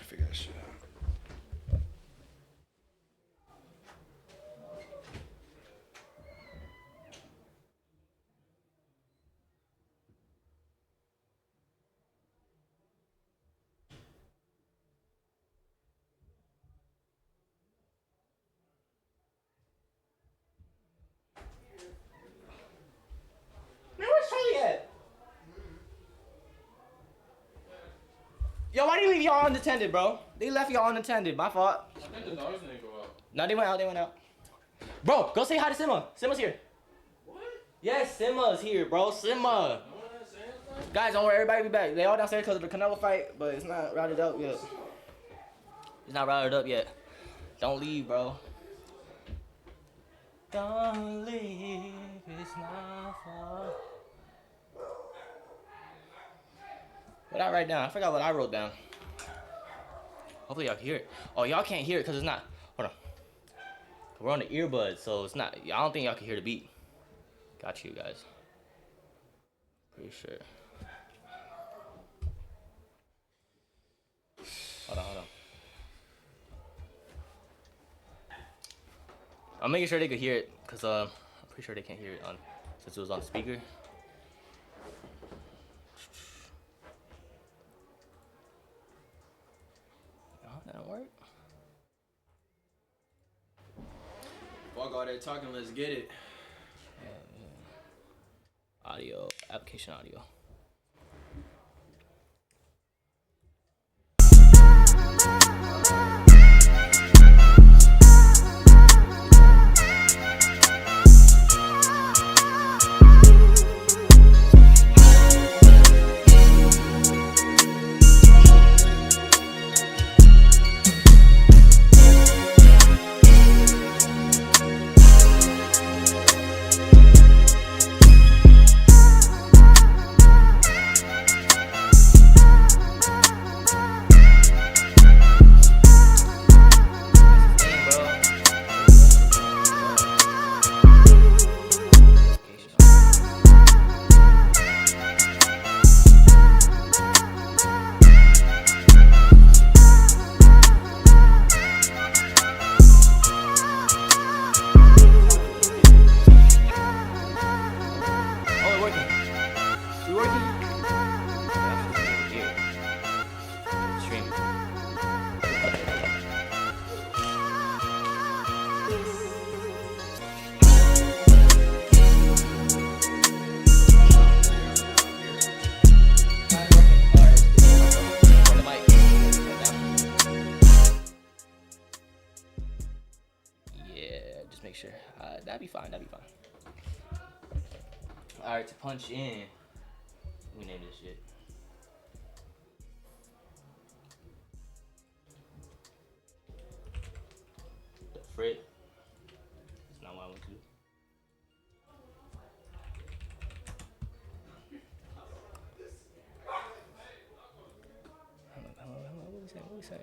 Figure that shit out. Man, where's Charlie at? Yo, why do you leave y'all unattended, bro? They left y'all unattended. My fault. I think the dogs didn't go out. No, they went out. Bro, go say hi to Simma. Simma's here. What? Yes, Simma's here, bro. Simma. No one has anything? Guys, don't worry. Everybody be back. They all downstairs because of the Canelo fight, but it's not routed up yet. Don't leave, bro. Don't leave. It's not far. What I write down? I forgot what I wrote down. Hopefully y'all can hear it. Oh, y'all can't hear it because it's not. Hold on. We're on the earbuds, so it's not. I don't think y'all can hear the beat. Got you guys. Pretty sure. Hold on. I'm making sure they could hear it because I'm pretty sure they can't hear it since it was on speaker. That don't work. Fuck all that talking, let's get it. Audio, application audio. Make sure. That'd be fine. Alright, to punch in, we name this shit. The Frit. That's not what I want to do. What are we saying?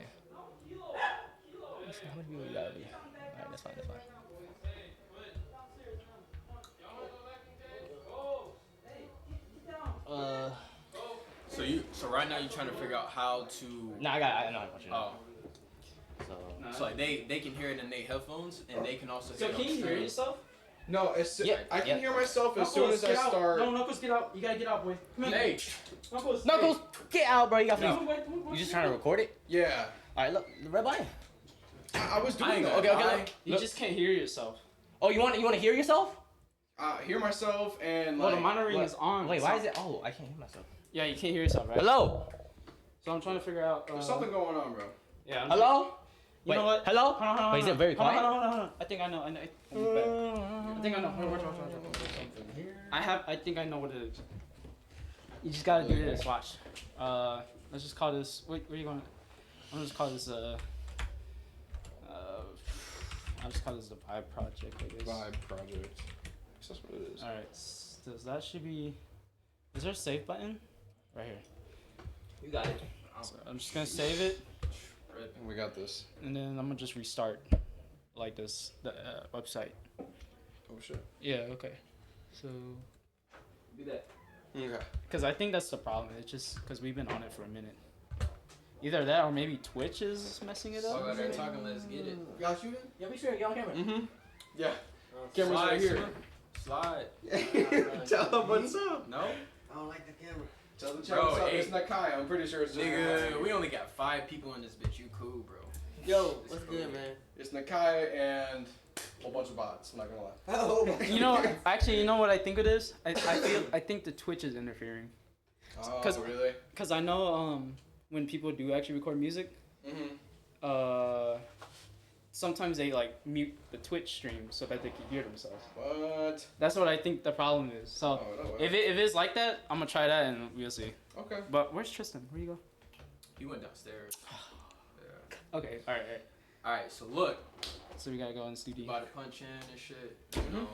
How many people you gotta be? Alright, that's fine. So right now you're trying to figure out how to. No, I know how to punch it. Oh. So like they can hear it in their headphones and they can also. So can you hear yourself? No, I can hear myself as Knuckles, soon as I start. No, Knuckles, get out. You gotta get out, boy. Come here. Hey. Knuckles, get out, bro. You got No. You just trying to record it? Yeah. Alright, look, the red button. I was doing that. Okay, look. You just can't hear yourself. Oh, you want to hear yourself? hear myself and Well, like. the monitoring what? is on. Wait, so- why is it? Oh, I can't hear myself. Yeah, you can't hear yourself, right? Hello. So I'm trying to figure out. There's something going on, bro. Yeah. Hello. You know what? Hello. Hold on. Wait, is it very quiet? Hold on. I think I know. I think I know. Watch. I think I know what it is. You just gotta do this. Watch. Let's just call this. Wait, where are you going? I'm gonna just call this I'll just call this the Vibe Project, I guess. Vibe project. That's what it is. All right. So that should be. Is there a save button? Right here. You got it. So I'm just gonna save it, We got this. and then I'm gonna just restart, like this, the website. Oh shit. Yeah. Okay. So. Do that. Okay. Because I think that's the problem. It's just because we've been on it for a minute. Either that or maybe Twitch is messing it up. So they're talking, let's get it. Y'all shooting? Yeah, we shooting. Get on camera. Mm-hmm. Yeah. Camera's Slide, right here. sir. Slide. Tell them what's up. No? I don't like the camera. Tell the chat Bro, what's up. hey. It's Nakai. I'm pretty sure it's just Nigga, we only got 5 people in this bitch. You cool, bro. Yo, what's good, man? It's Nakai and a whole bunch of bots. I'm not gonna lie. Oh, You know, actually, you know what I think it is? I think the Twitch is interfering. Oh, 'Cause- really? Cause I know when people do actually record music, Mm-hmm. sometimes they like mute the Twitch stream so that they can hear themselves. What? That's what I think the problem is. So Oh, no way. if it's like that, I'm gonna try that and we'll see. Okay. But where's Tristan? Where you go? He went downstairs. Yeah. Okay, all right. Alright, so look. So we gotta go in studio. About to punch in and shit. You know.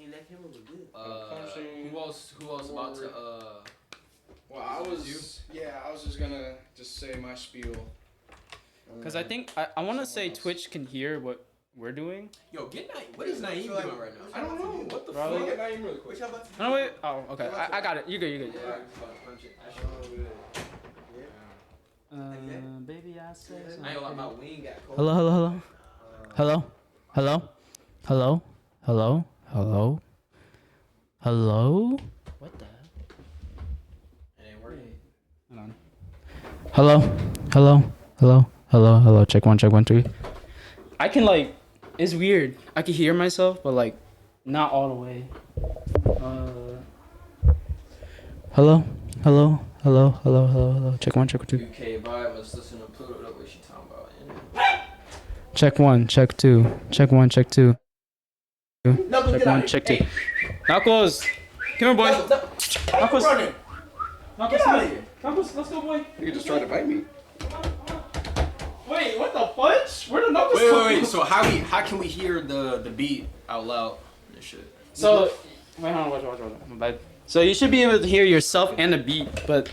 and that camera was good. Punching. Who else about to Well, I was. Yeah, I was just gonna say my spiel. Cause I think I want to say Twitch can hear what we're doing. Yo, get Naeem. What is Naeem doing right now? I don't know. What the Probably. fuck? Get Naeem really quick. No wait. Oh, okay. I got it. You good. You good. Yeah, he's about to punch it. Baby, I say. I ain't gonna lie, my wing got cold. Hello. What the? It ain't working. Hold on. Hello. Check 1, 2. I can like, it's weird. I can hear myself, but like, not all the way. Hello. Check 1, 2. UK vibe. Let's listen to Pluto. Look what she talking about. Check 1, check 2. Check 1, check 2. Knuckles, Check 1, check 2. Knuckles, come here, boy. Knuckles, Running. Knuckles, Get out of here. Knuckles, let's go, boy. You just tried to bite me. Wait, what the fudge? Where the Knuckles Wait, come wait, wait. from? So how can we hear the beat out loud and shit? So, wait, hold on, watch. My bad. So you should be able to hear yourself and the beat, but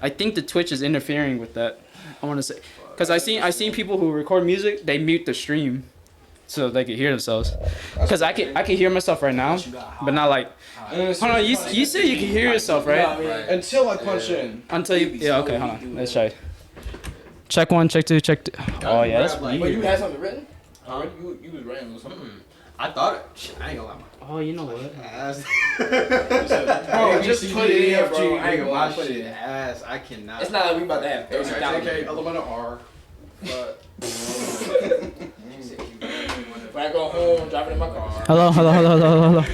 I think the Twitch is interfering with that. I want to say, cause I seen people who record music, they mute the stream, so they can hear themselves. Cause I can hear myself right now, but not like. Hold on, you said you can hear yourself, right? Until I punch in. Until you, yeah, okay, hold on, let's try. Check 1, check 2, check 2. Oh yeah, that's Like, Wait, you weird. had something written? You was ranting or something. I thought it. Shit, I ain't gonna lie. Oh, you know what? Bro, just put it in, bro. I ain't gonna lie. Put it in ass. I cannot. It's not like we about to have 30,000. JK, element of R. But. When I go home, driving in my car. Hello.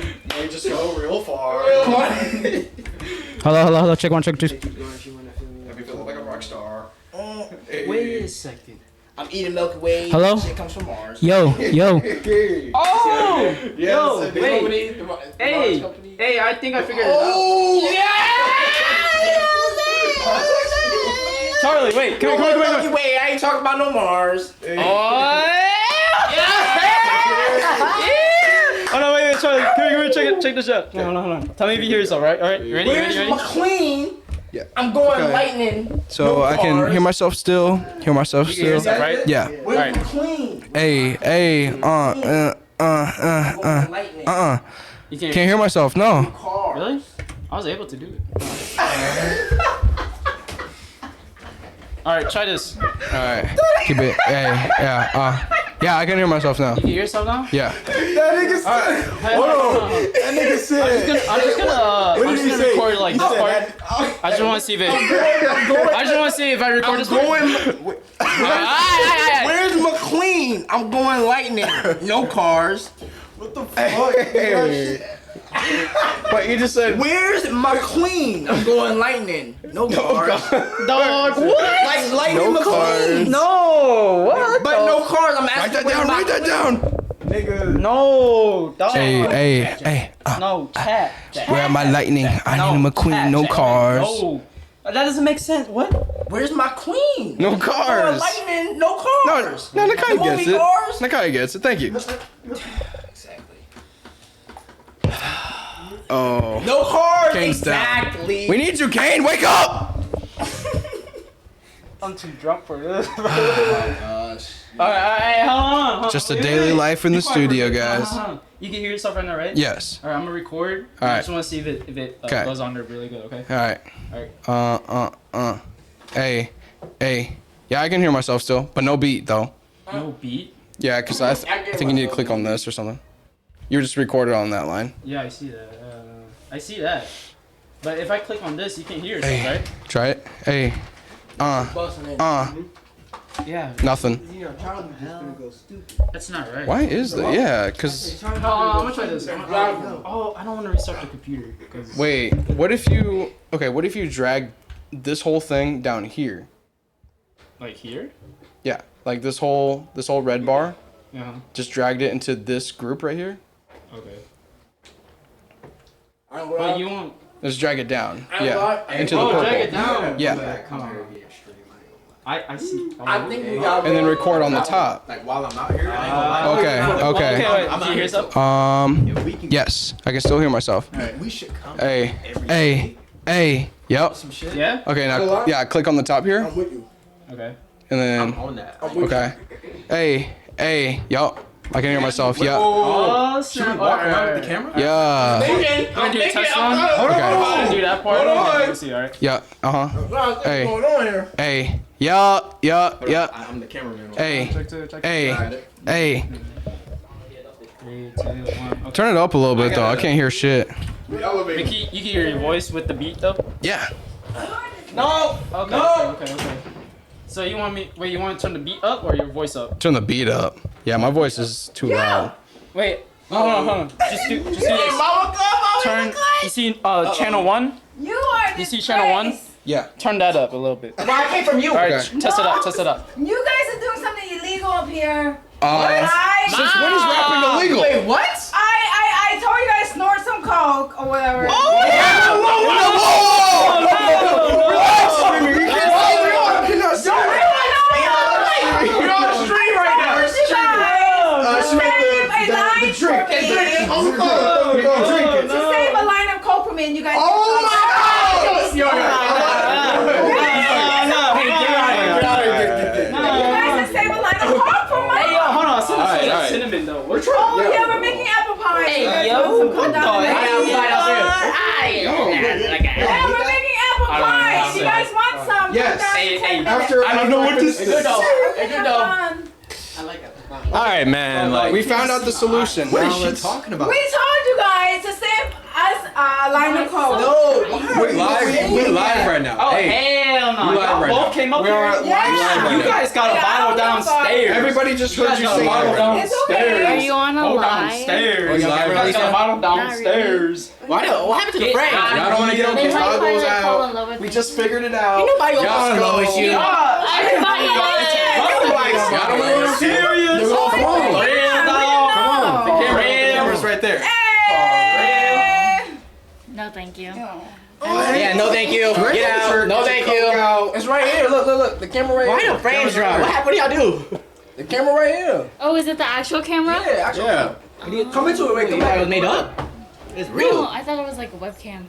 You just go real far. Hello. Check 1, check 2. Have you feeling like a rock star? Hey. Wait a second. I'm eating Milky Way. Hello? Shit comes from Mars. Yo. Hey. Oh! Yes, Yo, it is. wait. The Mars Hey, company. hey, I think I figured it Oh! out. Charlie, wait, come Milky on. Way. I ain't talking about no Mars. Oh, oh no, wait, Charlie, come here, check this out. Hold on. Tell me if you hear yourself, right? All right, you ready? Where's McLean? Yeah. I'm going Okay. lightning. So No I can cars. hear myself still. Hear myself You can hear still. yourself, right? Yeah. Where's Alright. McLean? Hey. I'm going lightning. You Can't hear myself. No. Car. Really? I was able to do it. All right, try this. All right. Keep it. Hey. Yeah. Yeah. I can hear myself now. You can hear yourself now? Yeah. That nigga said. That nigga said. I'm just gonna record like this part. I just want to see if I record this part. Where's McLean? I'm going lightning. No cars. What the fuck? But you just said. Where's my queen? I'm going lightning. No cars. Dog, what? Like lightning No McQueen. cards. No, what? But no cars. I'm Write asking. that down. Write that down. Nigga. No, dog. Hey. No, chat. Where am I lightning? I need McQueen. No cars. No. That doesn't make sense. What? Where's my queen? No Going cars. lightning. No No, cars. no, Nakai There won't gets be it. cars. Nakai gets it. Thank you. Exactly. Oh. No cars. Kane's down. Exactly. We need you, Kane. Wake up. I'm too drunk for this. Oh my gosh. Alright, hold on. Just a daily life in the studio, guys. You can hear yourself right now, right? Yes. Alright, I'm gonna record. All I right. just want to see if it Okay. goes on there really good, okay? All right. Hey. Yeah, I can hear myself still, but no beat though. No beat? Yeah, because I think you need to click on this or something. You were just recorded on that line. Yeah, I see that. I see that. But if I click on this, you can hear yourself, Hey. right? Try it. Hey. Yeah. Nothing. That's not right. Why is that? Yeah, because. I'm gonna try this. Oh, I don't want to restart the computer. Wait, what if you. Okay, what if you drag this whole thing down here? Like here? Yeah, like this whole red bar. Uh-huh. Just dragged it into this group right here. Okay. But But you want. Just drag it down. I'm Yeah, not- into the Oh, purple. drag it down. Yeah, I see. I think we got. and then record on the top. Like while I'm out here, I ain't gonna lie. Okay. Wait, I'm did you hear something? If we can, Yes, I can still hear myself. we should come. Hey, every day. yep. Some shit. Yeah? Okay, now, yeah, click on the top here, I'm with you. Okay. and I'm then, on that. okay. Yep. I can hear myself. Yeah. Oh, Should we snap. walk around with the camera? Yeah. You wanna do a test run? Okay. I'm gonna do that part. Hold on. Let's see, alright. Yeah. What's Hey. going on here? Hey. Yeah. I'm the cameraman. Hey. Check. Hey. 3, 2, 1. Turn it up a little bit though. I can't hear shit. Mickey, you can hear your voice with the beat though? Yeah. No. Okay. No. Okay. So you want me? Wait, you want to turn the beat up or your voice up? Turn the beat up. Yeah, my voice is too loud. Wait. Hold on. Just do this. Mama, Turn. You see channel 1? You are You see channel 1? Yeah. Turn that up a little bit. Well, I came from you. All right. Okay. Test it up. You guys are doing something illegal up here. Since when is rapping illegal? Wait, what? I told you guys snort some coke or whatever. Oh yeah! You're on the street right now. To save a line of coke for me, and you guys. Oh my God! You guys to save a line of coke for me. Hey, yo, hold on. Alright. Cinnamon though. Oh yeah, we're making apple pie. Hey, yo, what the Yeah, we're making apple pie. You guys want some? Yes. Hey, After I don't know what to say. Good though. Hey, good though. All right, man. Like we found out the solution. What Now is she let's- talking about? We told you guys to save us a line of coke. No. We're live right now. Oh, Hey, hell no. you live Y'all right both now. came up We are here. Yeah. You guys got a Yeah, bottle I'm downstairs. Everybody just heard you got a sing. bottle already. It's okay. downstairs. Are you on a Oh, live? downstairs. Are you live? You guys got a bottle really. downstairs. What happened to the Get frame? out. Y'all don't want to get on They these might goggles probably fall in out. love with We me. just figured it out. Ain't nobody gonna Y'all fall in love with you. Everybody Y'all don't want to Serious? Come on. Real dog. Come on. The Camera's right there. No, thank you. Yeah, no thank you. Get out. No thank you. It's right here. Look. The camera right here. Why the frames drop? What happened? What do y'all do? The camera right here. Oh, is it the actual camera? Yeah, actually. Yeah. Come into it. Wait, come back. It was made up. It's real. No, I thought it was like a webcam.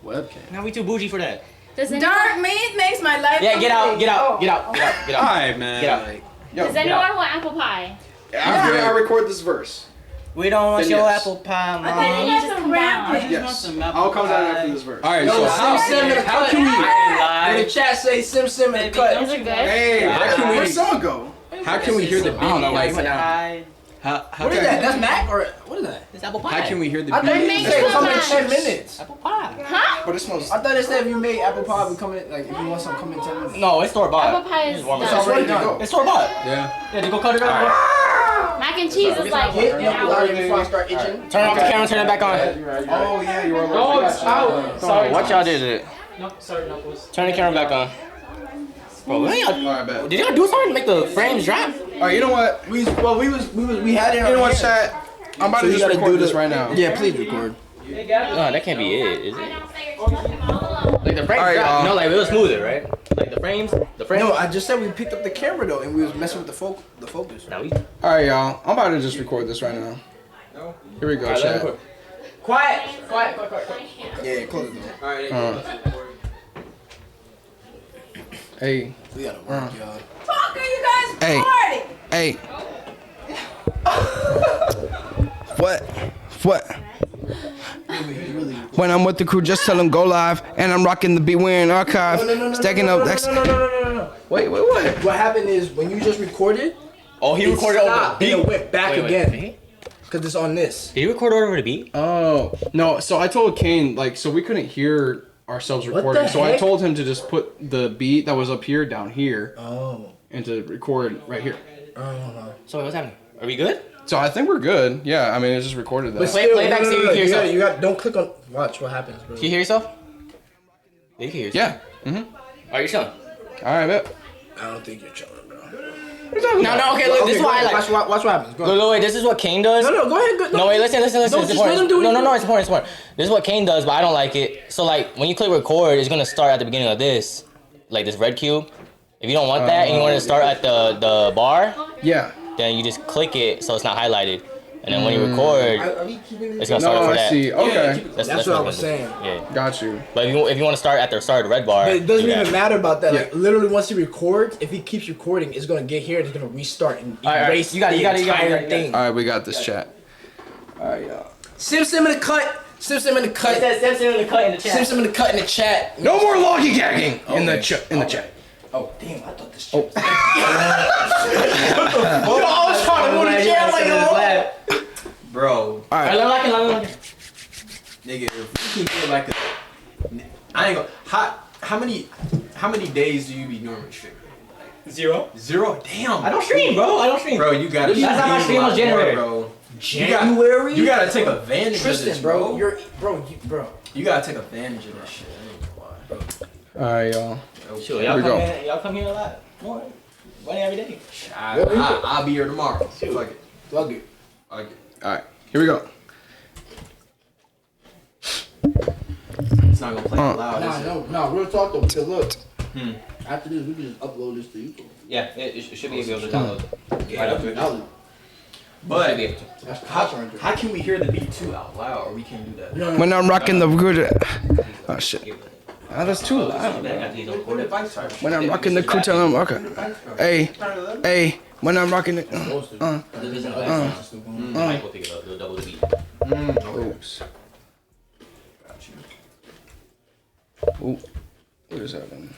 Webcam. Now we too bougie for that. Does anyone, Dark meat makes my life. Yeah, get out. Alright, man. Get out. Yo, does anyone want apple pie? after I record this verse. We don't want Then your yes. apple pie, I think mom. you guys are rampant. Yes. I'll come down after this verse. Alright, Yo, so Sim in the how cut. can we In the chat say Sim in the cut. Is it good? Hey, How can we- where'd someone go? how can we hear the beat? I don't know. Like, Like, how What is can that? That's Mac or what is that? it's apple pie. how can we hear the I thought beat? you said come in Mac. 10 minutes. Apple pie. Huh? But it smells. I thought it said if you made apple pie, we come in like if you want some, come in 10 minutes. No, it's store bought. Apple pie is It's warm. It's done. already done. It's store bought. Yeah. Yeah, you go cut it out. How Mac and cheese is like Get an knuckles out hour. of here before I start itching. Turn off the camera, turn it back on. Oh yeah, you were. Oh, it's out. Sorry. What y'all did it? No, sorry, Knuckles. Turn the camera back on. Bro, what y'all, Alright, bet. did y'all do something to make the frames drop? Alright, you know what? We had it. You know what, chat? I'm about to just record this right now. Yeah, please record. No, that can't be it, is it? Like the frames Alright, dropped, y'all. you know, like it was smoother, right? Like the frames. No, I just said we picked up the camera though, and we was messing with the focus. Now we. Alright, y'all. I'm about to just record this right now. Here we go, Alright, let me chat. record. Quiet. Yeah, close the door. Alright, Hey. We gotta work, y'all. Fuck are you guys Hey. recording? Hey. What? When I'm with the crew, just tell them go live. And I'm rocking the beat wearing archive. Stacking up. No. Wait, what? What happened is when you just recorded, Oh, he it recorded over the stopped, beat. and it went back Wait, again. Cause it's on this. Did he record over the beat? Oh no! So I told Kane so we couldn't hear ourselves recording. the So I heck? told him to just put the beat that was up here down here, Oh. and to record right here. So what's happening? Are we good? So I think we're good. Yeah, I mean it just recorded that. But Play- still, play back so you can hear yourself. You got. Don't click on. Watch what happens, bro. Can you hear yourself? Yeah, you can hear yourself. Yeah. Are you chilling? All right, bet. I don't think you're chilling, bro. No, okay, look, this is go why I ahead, like. watch what happens. Go ahead. Look, wait, this is what Kane does. No, go ahead. No, wait, listen. No, It's just let important. him do it. No, it's important. This is what Kane does, but I don't like it. So, like, when you click record, it's gonna start at the beginning of this, like this red cube. If you don't want that and you want to start at the bar, Yeah. then you just click it so it's not highlighted. And then when you record, it's gonna start No, for I that. see. Okay. That's what I was saying. Yeah. Got you. But if you want to start at the start of the red bar, But it doesn't do that. even matter about that. Yeah. Like literally, once he records, if he keeps recording, it's gonna get here and it's gonna restart and Alright, erase you got it, the you got it, you got it, entire you got it. thing. All right, we got this chat. All right, y'all. Sims him in the cut. Sims him in the cut. Steps in the cut in the chat. Sims him in the cut in the chat. No more loggy gagging in the chat. In the chat. Oh damn! I thought this. Oh. I was trying to move the chair like a bro. All right. Like it. Nigga, if you can get like a, I ain't gonna. How many days do you be normally streaming? Zero. Zero. Damn. I don't stream, bro. I don't stream. Bro, you gotta. That's how my stream stream a was lot generated. more, bro. January. You gotta take advantage of Tristan, this, bro. bro. Bro. You gotta take advantage of this shit. I ain't gonna lie. All right, y'all. Sure, Here we go. Y'all come here a lot more. Money every day. I'll be here tomorrow. Fuck it. Fuck it. Fuck it. All right. Here we go. It's not gonna play loud, is it? No, real talk though. Because look, Hmm. after this, we can just upload this to YouTube. Yeah, it should be able to download. But That's how can we hear the beat too out loud, or we can't do that? When I'm rocking the good. Oh shit. Oh, that's too loud. When I'm rocking the crew, tell them okay. Hey. When I'm rocking it. Mike will pick it up. They'll double the beat. Oops. Ooh. What is that then?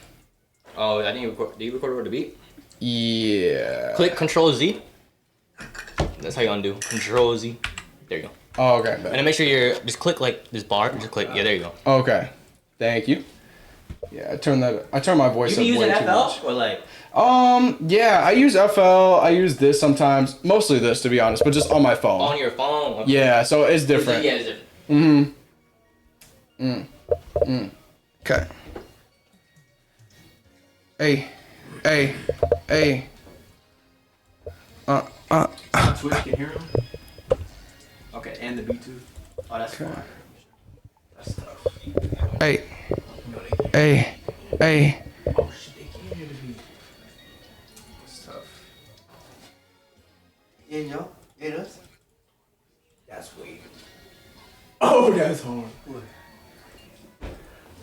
Oh, I didn't record. Did you record over the beat? Yeah. Click Control Z. That's how you undo. Control Z. There you go. Oh, okay. And then make sure you're just click like this bar. Just click. Yeah, there you go. Okay. Thank you. Yeah, I turned my voice You up be way using too FL much. or like? Yeah, I use FL. I use this sometimes. Mostly this, to be honest, but just on my phone. On your phone. Okay. Yeah, so it's different. Yeah, it's different. Okay. Hey. Twitch can hear him. Okay, and the beat too. Oh, that's fine. That's tough. Hey. Oh shit, they can hear the beat. That's tough. In y'all? In us? That's weak. Oh, that's hard.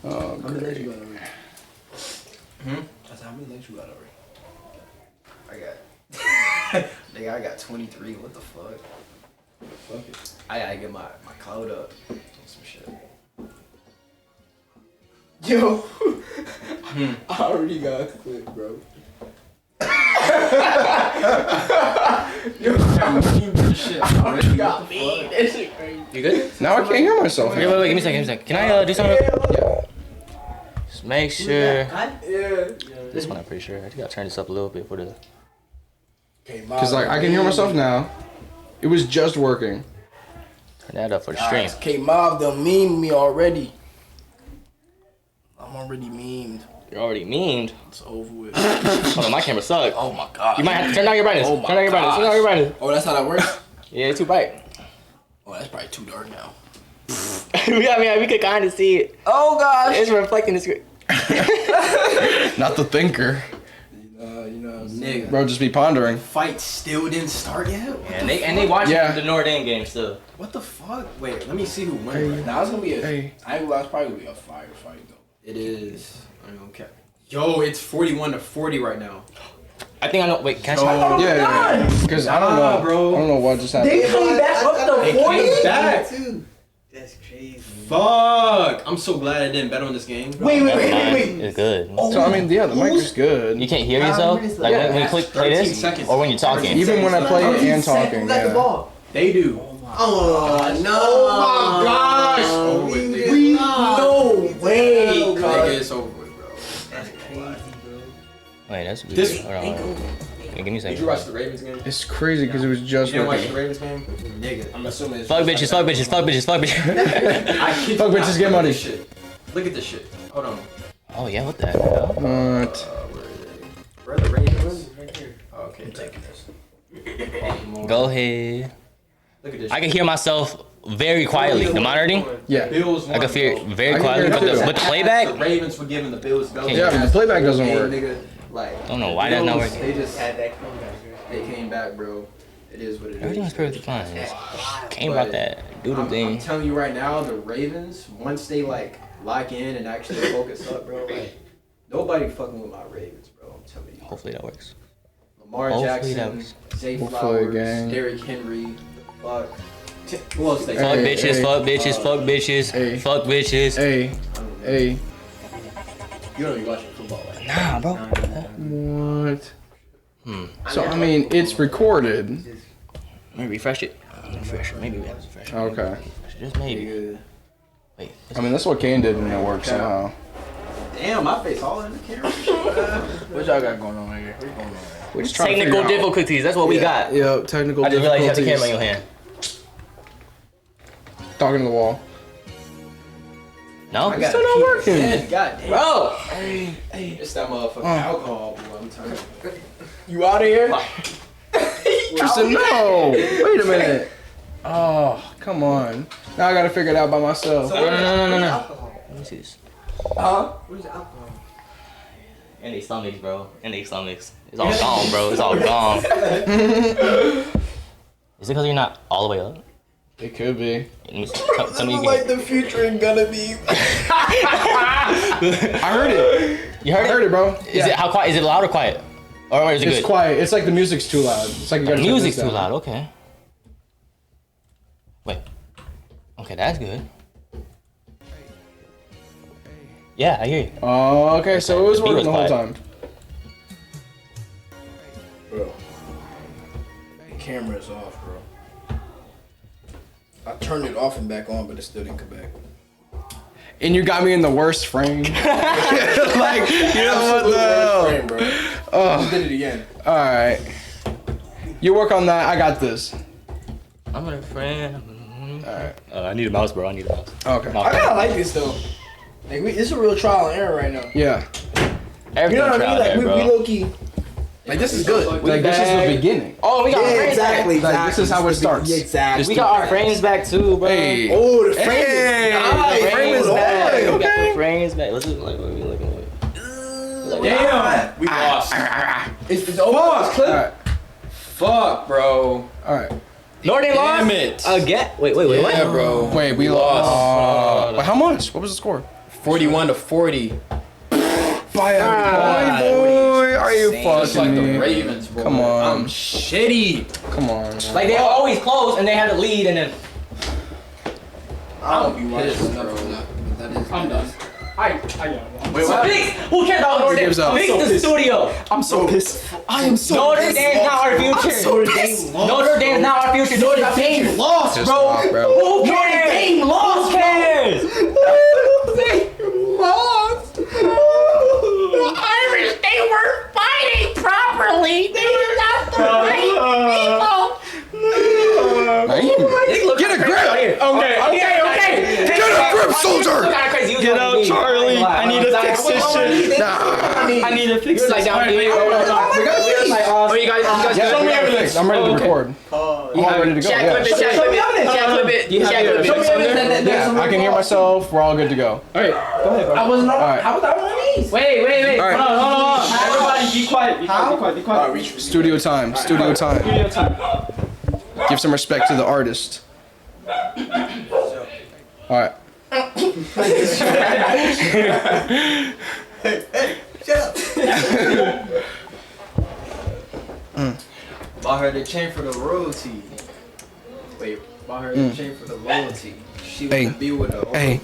Oh, How many legs great. you got already? That's how many legs you got already? Nigga, I got 23. What the fuck? Fuck it. I gotta get my cloud up. Some shit. Yo, I already got a clip, bro. Yo, I already got me. That shit crazy. You good? Now I can't hear myself. Okay, wait, give me a second. Can I do something? Yeah. Just make sure. Yeah. This one I'm pretty sure. I think I'll turn this up a little bit for the. Cause like I can hear myself now. It was just working. Turn that up for the stream. K-Mob done meme me already. I'm already memed. You're already memed. It's over with. Hold on, my camera sucks. Oh my god. You might have to turn down your brightness. Oh my turn down your brightness. Turn down your brightness. Oh, that's how that works? Yeah, it's too bright. Oh, that's probably too dark now. we could kind of see it. Oh gosh. It's reflecting the screen. Not the thinker. Nigga. Bro, just be pondering. Fight still didn't start yet? And they watching the Notre Dame game still. What the fuck? Wait, let me see who won. Right now it's gonna be a. I ain't gonna lie, it's probably gonna be a fire fight though. It is. I ain't gonna cap. Yo, it's 41-40 right now. I think I know. Wait, can I? Yeah. Because I don't know, bro. I don't know what just happened. They came back up to 40. They came back. That's crazy. Fuck! I'm so glad I didn't bet on this game. Wait. It's good. So I mean, yeah, the mic is good. You can't hear yourself like when you play this, seconds. or when you're talking. Even when I play it and talking, yeah. They do. Oh no! Oh my gosh! Oh, No way! Nigga, it's over with, bro. That's crazy, bro. Wait, that's weird. This. Hold on. Give me a second. Did you watch the Ravens game? It's crazy because it was You just didn't watch working. the Ravens game? Nigga, I'm assuming it's Fuck bitches, fuck bitches, fuck bitches, fuck bitches. I kid Fuck you bitches, not. get Look at money. this shit. Look at this shit. Hold on. Oh yeah, what the hell? What? Where are the Ravens? Right here. Oh, okay, I'm taking this. Go ahead. Look at this. I can hear myself very quietly. The monitoring? Yeah. Bills I can hear won, bro. very I can quietly, hear but it too. the playback? The Ravens were giving the Bills. Yeah, but the playback doesn't work. Nigga, like, Don't know why that's not working. They just had that comeback. They came back, bro. It is what it is. Everything was perfectly fine. Came But about that doodle I'm thing. telling you right now, the Ravens, once they like lock in and actually focus up, bro, like nobody fucking with my Ravens, bro. I'm telling you. Hopefully that works. Lamar Hopefully that Jackson, works. Zay Hopefully, Flowers, gang. Derrick Henry, fuck. Who else they Fuck Hey, bitches, hey. fuck bitches, fuck bitches, Hey. fuck bitches. Hey, hey. You don't be watching football like Nah, bro. What? Hmm. So I mean, it's recorded. Let me refresh it. Refresh it. Maybe we have to refresh it. Okay. Just maybe. Wait. I mean, that's what Kane did and it worked somehow. Damn, my face all in the camera. What y'all got going on here? We're just trying to Technical figure out. difficulties. That's what we got. Yeah, technical I just realized you have the difficulties. camera in your hand. Talking to the wall. No? It's still not working. God damn. Bro! Hey, it's that motherfucking alcohol, boy. I'm telling you. You out of here? Tristan, no! Wait a minute. Oh, come on. Now I gotta figure it out by myself. No. Let me see this. Where's the alcohol? And they stomachs, bro. And they stomachs. It's all gone, bro. It's all gone. Is it because you're not all the way up? It could be. Some of you Like the future ain't gonna be. I heard it. You heard I heard it, bro. Is it how quiet? Is it loud or quiet? Or is it It's good? quiet. It's like the music's too loud. It's like you The gotta turn music's this too down. loud. Okay. Wait. Okay, that's good. Yeah, I hear you. Oh, okay. So it was The beat working the whole was time. Bro. The camera is off, bro. I turned it off and back on, but it still didn't come back. And you got me in the worst frame. Like, you know what the hell? Frame, bro. Oh. Just did it again. All right. You work on that. I got this. I'm a friend. All right. I need a mouse, bro. I need a mouse. Okay. I kinda like this though. Like it's a real trial and error right now. Yeah. Everything You know what I mean? Like we bro. low key. Like this is good. Like this is the beginning. Oh, we got our Yeah, frames exactly. back. Like this is how it starts. Yeah, exactly. We got our frames back too, bro. Hey. Oh, the frame Hey, is nice. the frame is back. We got Okay. the frames back. What's it like? What are we looking at? Like, Damn. We lost. It's over. It's clip. All right. Fuck, bro. All right. Notre Dame lost Damn it. again. Wait, what? Yeah, bro. Wait, we lost. But how much? What was the score? 41-40. By a boy. Are you Just like fucking the me? Ravens, bro. Come on. I'm shitty. Come on. Like they always close and they had the lead and then. I don't be watching enough of that. That is. I'm done. I got one. Wait, So what? fix. Who cares about Notre Dame? gives up? Fix the studio. I'm so pissed. I am so Notre pissed. Dame's not our future. Notre Dame lost. Notre Dame's not our future. Notre Dame lost, Just bro. stop, bro. Who cares? Notre Dame lost, Who cares? lost. The Irish, they weren't fighting properly. They were not the right people. fix this shit. I need to fix this. like down Wait, here. hold on. Oh, you guys Show me everything. I'm ready to record. I'm all ready to go. Chat Yeah. clip it. Chat clip it. Yeah, I can hear myself. We're all good to go. All right, go ahead, bro. I wasn't on. Alright. How was I on these? Wait. All right. Hold on. Everybody, be quiet. Be quiet. Studio time. Studio time. Studio time. Give some respect to the artist. All right. Bought her the chain for the royalty. Wait, bought her the chain for the loyalty. She was Hey. to be with her. Hey.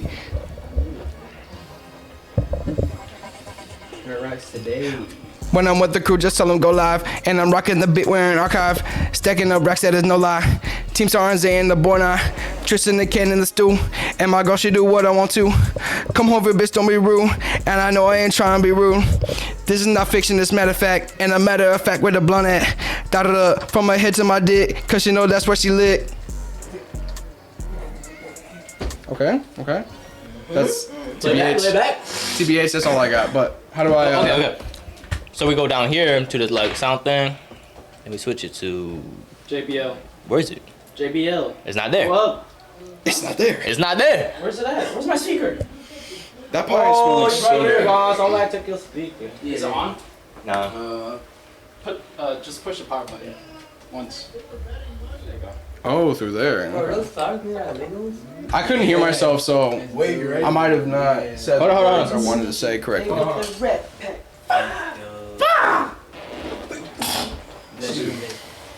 Her rights today. When I'm with the crew, just tell them go live. And I'm rocking the bit wearing archive. Stacking up racks, that is no lie. Team Sarnes in the boy now. Tristan the can in the stew. And my girl, she do what I want to. Come home, bitch, don't be rude. And I know I ain't trying to be rude. This is not fiction, it's matter of fact. And a matter of fact, where the blunt at. Da-da-da, from my head to my dick. Cause you know that's where she lit. Okay. That's TBH, that's all I got. But how do I... Okay. So we go down here to the like sound thing, and we switch it to. JBL. Where is it? JBL. It's not there. Well, It's not there. It's not there. where's it at? Where's my speaker? That pie smells so good. All I took your speaker. Is it on? Nah. Just push the power button once. There you go. Oh, through there. I couldn't hear myself, so I might have not said Hold on, the hold on. words I wanted to say correctly.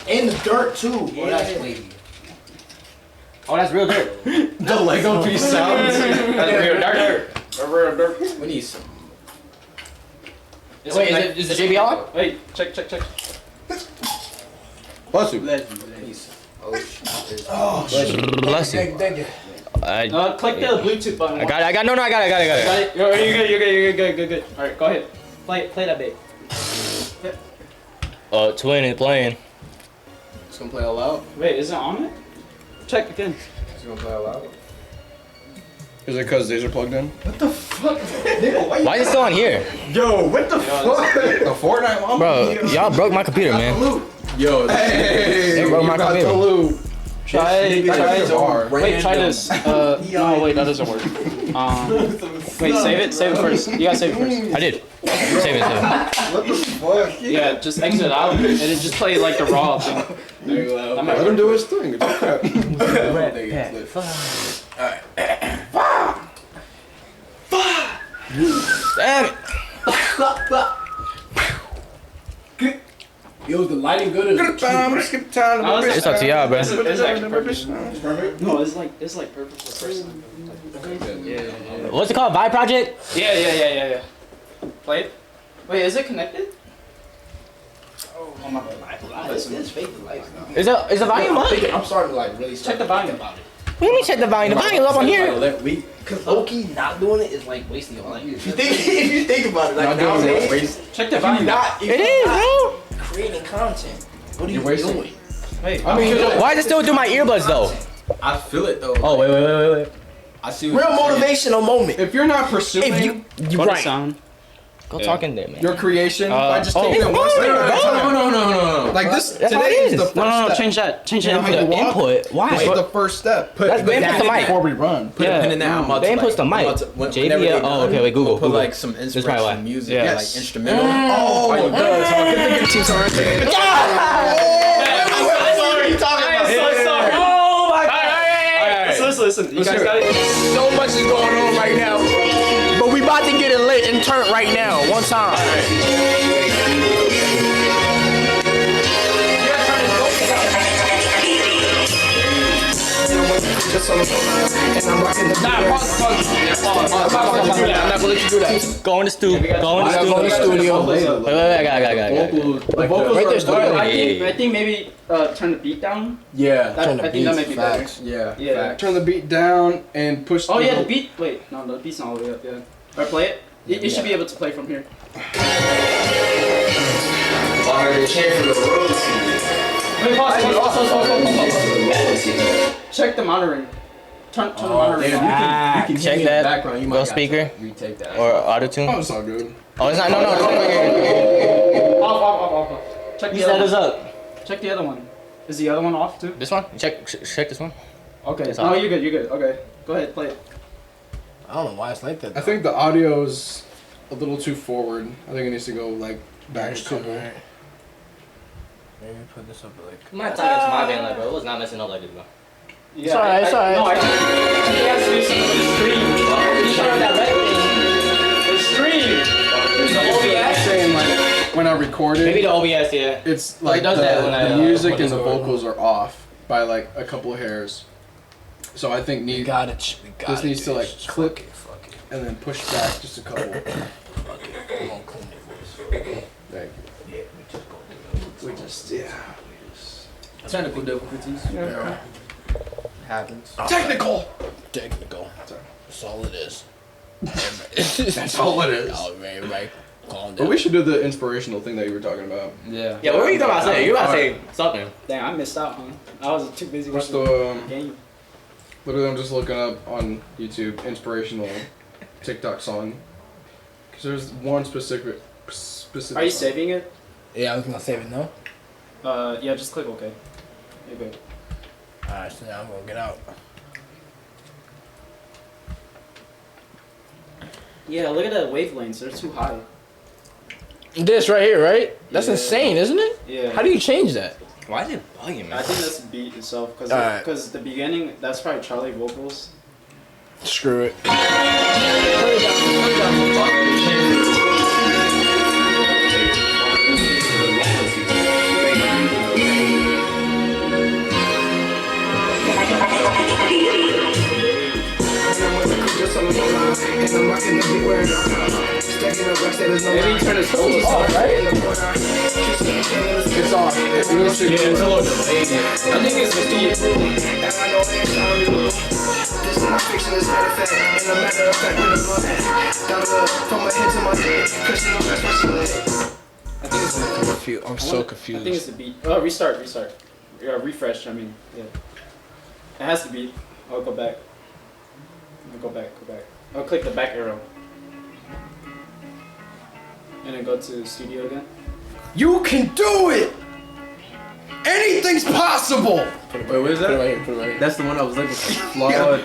In the dirt too. Oh, that's wavy. Oh, that's real dirt. The Lego piece sounds. That's real dirt. We need some. Wait, is it JBL on? Wait, check. Bless you. Bless you. Bless you. Thank you. Click the Bluetooth button. I got it. You're Good. All right, go ahead. Play that bit. Twin is playing. It's gonna play all out. Wait, is it on it? Check again. It's gonna play all out. Is it because these are plugged in? Why is it still on here? Yo, what the fuck? A Fortnite mom? Bro, y'all broke my computer, man. Yo, They broke my computer. Try Wait, try this. No, wait, that doesn't work. Wait, save it first. You gotta save it first. I did. Save it. What the fuck? Yeah, just exit it out and then just play like the raw thing. there you go. That might Let him work. do his thing. It's okay. Damn it. Yo, is the lighting good? Skip time. It's up to y'all, bro. It's like perfect. No, it's like perfect for person. Yeah. What's it called? Vibe Project? Yeah. Play it. Wait, is it connected? Oh my god. It's fake lights now. Is the volume up? I'm starting to like really Check the volume. about it. What do you mean check the volume? The volume's up on here. Cause low-key not doing it is like wasting your life. If you think about it, like Not doing nowadays, it, waste. Check the volume. if It you're is, not bro. creating content. What are you You're wasting. doing? Wait. I mean, Why is it still through my earbuds though? I feel it though. Oh, wait. I see. Real motivational moment. if you're not pursuing If you Go to right. sound. Go talk in there, man. your creation by just oh. taking it one step at a time. No. Like this, That's how today it is is. the first No, step. change that. Change You know that. how you The walk? input. Why? This is the first step. That's the input to mic. Before we run. Put a pin in that. I'm about The to, input's the mic. JBL. Oh, okay. Wait, Google. Put like some That's probably why. inspiration music, Yeah. like instrumental. Oh, it does. Huh? Good thing your team's already there. I'm so sorry. Oh my god. Listen. You guys got it? So much is going on right now, but we about to get it lit and turned right now. One time. I'm not gonna let you do that. Go in the studio. Go in the studio. Wait, I got it. Right there, studio. I think maybe turn the beat down. Yeah. I think that might be better. Yeah. Turn the beat down and push. Oh yeah, the beat. Wait, no, the beat's not all the way up. Yeah. Alright, play it. You should be able to play from here. Wait, pause. Check the monitoring. Turn the Oh, monitor. damn, you can check hear me in the that. background. You might Go gotta speaker. retake that. Or auto tune. Oh, it's all good. Oh, it's not. No. Off. Check You the set other us one. up. Check the other one. Is the other one off too? This one? Check this one. Okay. It's No, off. you're good. Okay. Go ahead, play it. I don't know why it's like that. I think the audio's a little too forward. I think it needs to go like back a couple. Maybe put this up like. My time is my band, like, bro. It was not messing up like this, bro. Yeah, It's alright, it's alright. No, I think he has to do something with the stream. You showed that red thing. The stream. The OBS. Saying like when I record it, Maybe the OBS, yeah. it's Well, it like does that when the I, music when and the it's over. vocals are off by like a couple of hairs. So I think We got it. this needs to like Just click fuck it. and then push back just a couple. Fuck it. I'm gonna clean your voice. Thank Yeah, we just go do you. We just yeah. Technical difficulties. Yeah. Happens. Technical. Technical. That's all it is. That's all it is. Everybody, calm But down. we should do the inspirational thing that you were talking about. Yeah. Yeah, what were you about to say? You about to say something. Damn, I missed out, man. I was too busy What's watching the the game. literally I'm just looking up on YouTube inspirational TikTok song. Cause there's one specific. Are you song. saving it? Yeah, I was gonna save it now. Yeah, just click OK. You're good. Alright, so now I'm gonna get out. Yeah, look at the wavelengths. They're too high. This right here, right? That's Yeah. insane, isn't it? Yeah. How do you change that? Why is it bugging, man? I think that's the beat itself, Alright. because the beginning, that's probably Charlie vocals. Screw it. Maybe turn his vocals off, right? It's off. It's a little too It's a little delayed. I think it's the beat. I'm so I confused. think it's the beat. Oh, restart. Yeah, refresh, I mean, yeah. It has to be. I'll go back. Go back. I'll click the back arrow. And then go to studio again. You can do it! Anything's possible! Wait, what is that? Put it right here, put it right here. That's the one I was looking for. Flawed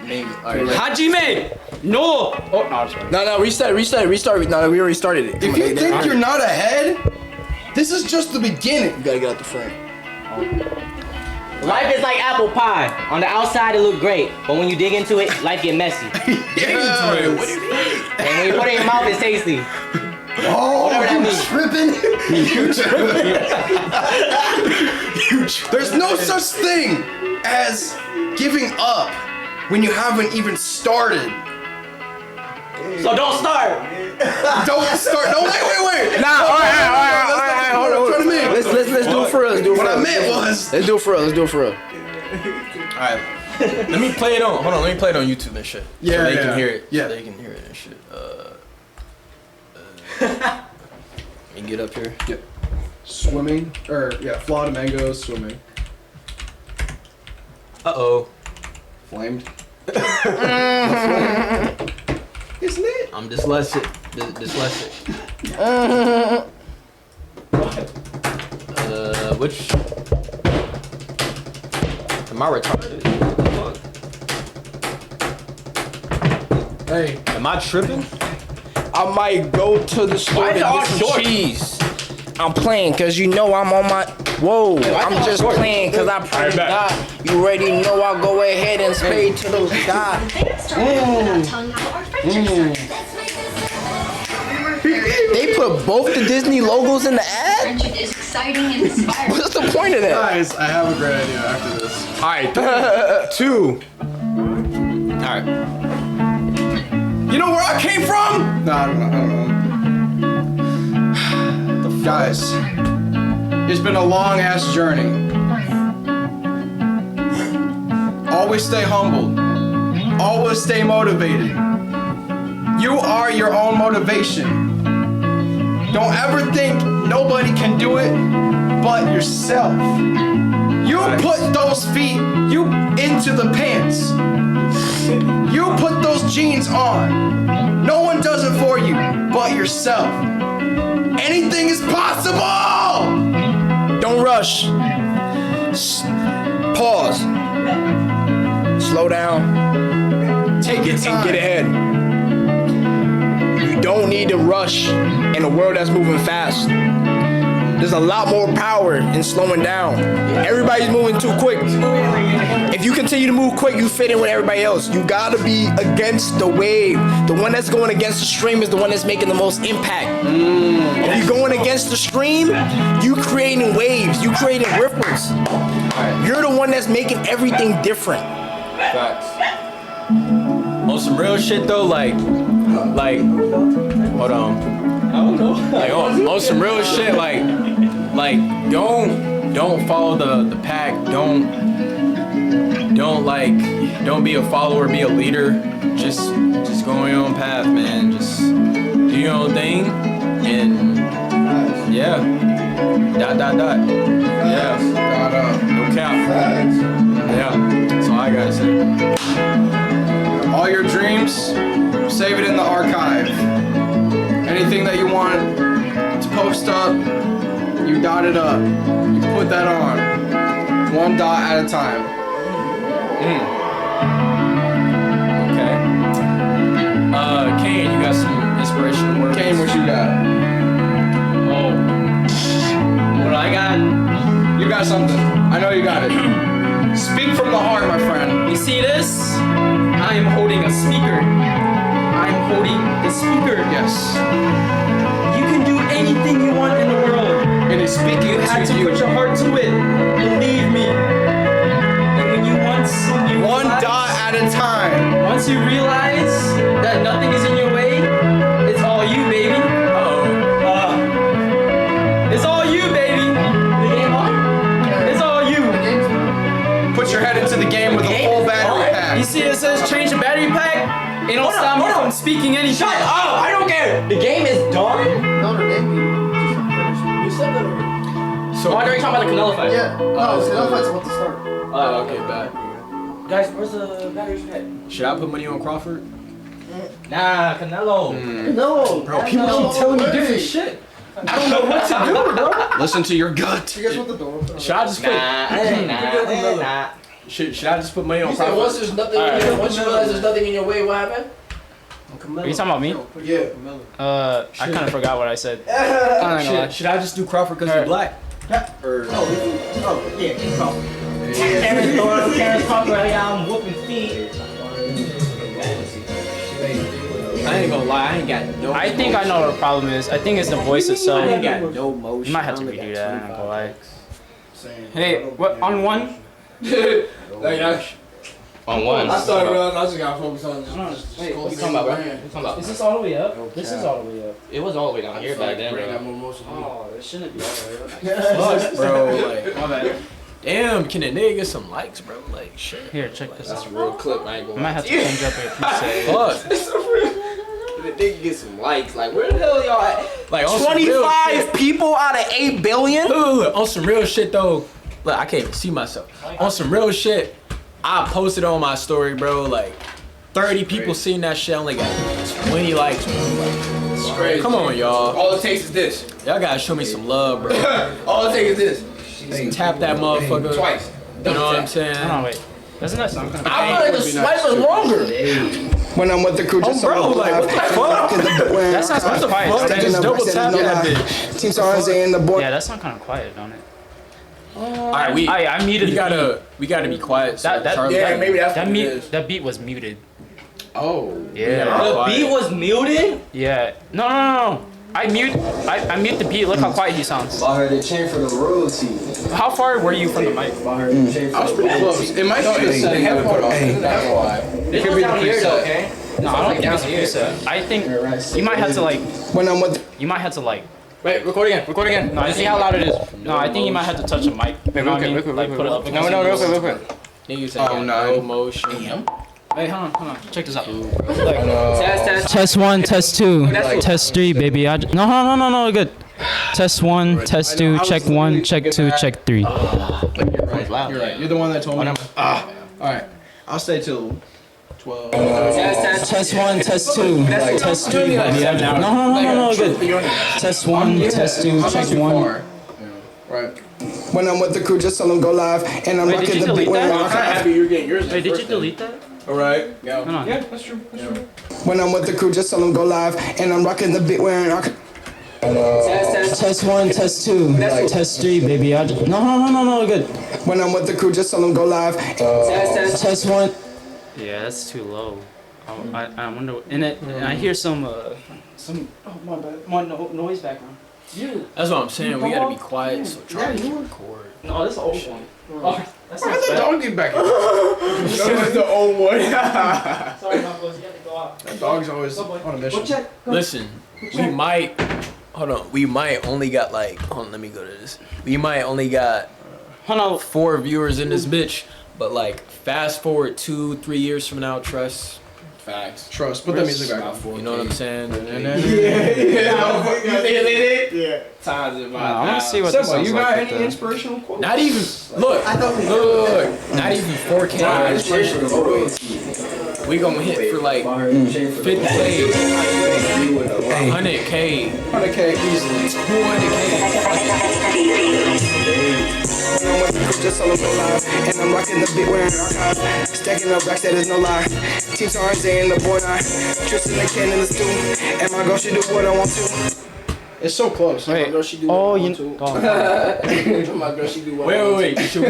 names. Alright. Hajime! No! Oh, no, I'm sorry. No, restart. No, we already started it. If you think you're not ahead, this is just the beginning. You gotta get out the frame. Life is like apple pie. On the outside, it look great, but when you dig into it, life get messy. What do you mean? And when you put it in your mouth, it's tasty. Oh, Whatever that you means. tripping? There's no such thing as giving up when you haven't even started. So don't start. Don't start. No, wait. Nah, alright, hold on. Let's do it for us. What I meant was. Let's do it for us. Alright. Let me play it on. Hold on. Let me play it on YouTube and shit. Yeah, So they yeah. can hear it. Yeah. So they can hear it and shit. Let me get up here. Yep. Swimming, flawed mangoes, swimming. Uh-oh. Flamed. Isn't it? I'm dyslexic. Dyslexic. Which? Am I retarded? Hey. Am I tripping? I might go to the store to get some cheese. I'm playing cause you know I'm on my. Whoa, I'm just playing cause I pray to God. You already know I'll go ahead and spray to those guys. They put both the Disney logos in the ad? Friendship is exciting and inspiring. What's the point of that? Guys, I have a great idea after this. Alright, 2. Alright. You know where I came from? No, I don't know. Guys, it's been a long ass journey. Always stay humble. Always stay motivated. You are your own motivation. Don't ever think nobody can do it but yourself. You put those feet, you into the pants. You put those jeans on. No one does it for you but yourself. Anything is possible! Don't rush. Pause. Slow down. Take your And time. get ahead. You don't need to rush in a world that's moving fast. There's a lot more power in slowing down. Everybody's moving too quick. If you continue to move quick, you fit in with everybody else. You gotta be against the wave. The one that's going against the stream is the one that's making the most impact. If you're going against the stream, you creating waves, you creating ripples. You're the one that's making everything different. Facts. On some real shit though, like, hold on. I don't know. Like on some real shit, like, don't follow the pack. Don't be a follower, be a leader. Just go on your own path, man. Just do your own thing, and yeah. Dot. Yeah. No cap. Yeah. That's all I gotta say. All your dreams, save it in the archive. Anything that you want to post up, you dot it up. You put that on. One dot at a time. Okay. Kane, you got some inspirational words? Kane, what you got? Oh. What I got? You got something. I know you got it. Speak from the heart, my friend. You see this? I am holding a speaker. I'm holding the speaker. Yes. You can do anything you want in the world. It is speaking You have to put your heart to it. Believe me. And when you One dot at a time. Once you realize that nothing is in your way, it's all you, baby. It's all you, baby. The game on? It's all you. Put your head into the game with a full battery pack. You see it says change the battery pack? It don't stop me from speaking anything. Shut up! I don't care. The game is done. No, the game. You said that already. So I already talking about the Canelo fight. Yeah. No, the Canelo fight's about to start. Oh, okay, bad. Guys, where's the battery pack? Should I put money on Crawford? Nah, Canelo. No, bro. People keep telling me different shit. I don't know what to do, bro. Listen to your gut. You guys want the door? Should I just put? Nah. Should I just put money on You said Crawford? once there's nothing, once you realize there's nothing in your way, what happened? Are you talking about me? Yeah. I kind of forgot what I said. Should I just do Crawford because he's black? Or Yeah, Crawford. Karen's Crawford, I'm whooping feet. I ain't gonna lie, I ain't got no. I think I know what the problem is. I think it's the voice itself. I ain't got no motion. You might have to redo that. I ain't gonna lie. Hey, what on one? On one. I started realizing I just gotta focus on this. Wait, what you talking about, bro? What you talking about? Is this all the way up? This is all the way up. It was all the way down here back then, bro. Oh, it shouldn't be all the way up. Fuck, bro. Like, My bad. damn, can a nigga get some likes, bro? Like, shit. Here, check this out. That's a real clip. I ain't I gonna. might have to change up it. Fuck. The nigga get some likes. Like, where the hell y'all at? Like, on some real 25 shit. people out of 8 billion? Look, on some real shit though. Look, I can't even see myself. On some real shit, I posted on my story, bro. Like, 30 people seen that shit. I only got 20 likes, bro. It's crazy. Come on, y'all. All it takes is this. Y'all gotta show me some love, bro. All it takes is this. Tap that motherfucker. Twice. You know what I'm saying? Hold on, wait. Doesn't that sound kind of? I feel like the swipe is longer. When I'm with the crew, just bro, like, what the fuck? That sounds kind of quiet. Fuck, Don't it? just double tap that bitch. Team Sarnes in the board. Yeah, that sounds kind of quiet, don't it? Alright, I muted. we gotta be quiet. So That Charlie, maybe that's what it is. That beat was muted. Oh. Yeah. The beat was muted? Yeah. No. I mute the beat. Look how quiet he sounds. I heard they changed for the royalty. How far were you from the mic? I was pretty close. It might be the setting that we put on. That's why. This was down here though, okay? No, I don't think it's preset. I think you might have to like. When I'm with You might have to like. Wait, record again. No, I think how loud it is. No, I think you might have to touch a mic. You know what I mean? Like put it up. No, real quick. niggas said no motion. Hey, hold on. Check this out. Test. Test 1, test 2, test 3, baby. No, good. Test 1, test 2, check 1, check 2, check 3. You're right. You're the one that told me. All right. I'll stay till 12. Test 1, test 2, test 3. No, good. Test 1, test 2, check 1. Right. When I'm with the crew, just tell them go live. And I'm rocking the beat when I'm happy you're getting yours. Wait, did you delete that? All right. Hold on. Yeah, that's true. That's true. When I'm with the crew, just tell them go live. And I'm rocking the beat when I'm Test 1, test 2, test 3, baby. No, good. When I'm with the crew, just tell them go live. Test 1. Yeah, that's too low. I wonder. And I hear some. Oh my bad. Noise background. That's what I'm saying. We gotta be quiet so Charlie can record. No, that's the old one. Oh, that's Why the dog get back? That's the old one. Sorry, Marcos, you have to go out. That dog's always on a mission. Listen, we might. Hold on. We might only got like. Hold on. Let me go to this. We might only got. 4 viewers in this bitch, but like fast forward 2-3 years from now, trust. Facts. Trust. Put that music back on. You know what I'm saying? Yeah. Times in my I want to see what this sounds you like. got any inspirational quotes? Not even. Look. Not even 4K. We gonna hit for like 50K, 100K, 100K easily. 200K. Just tell them go live. And I'm rocking the beat wearing archive. Stacking up racks, that is no lie. Team Torrance and the boy nine. Tristan the can in the stew. And my girl, she do what I want to. It's so close. Wait. My girl, she do Oh, what I you. want to. My girl, she do what I want Wait. Hold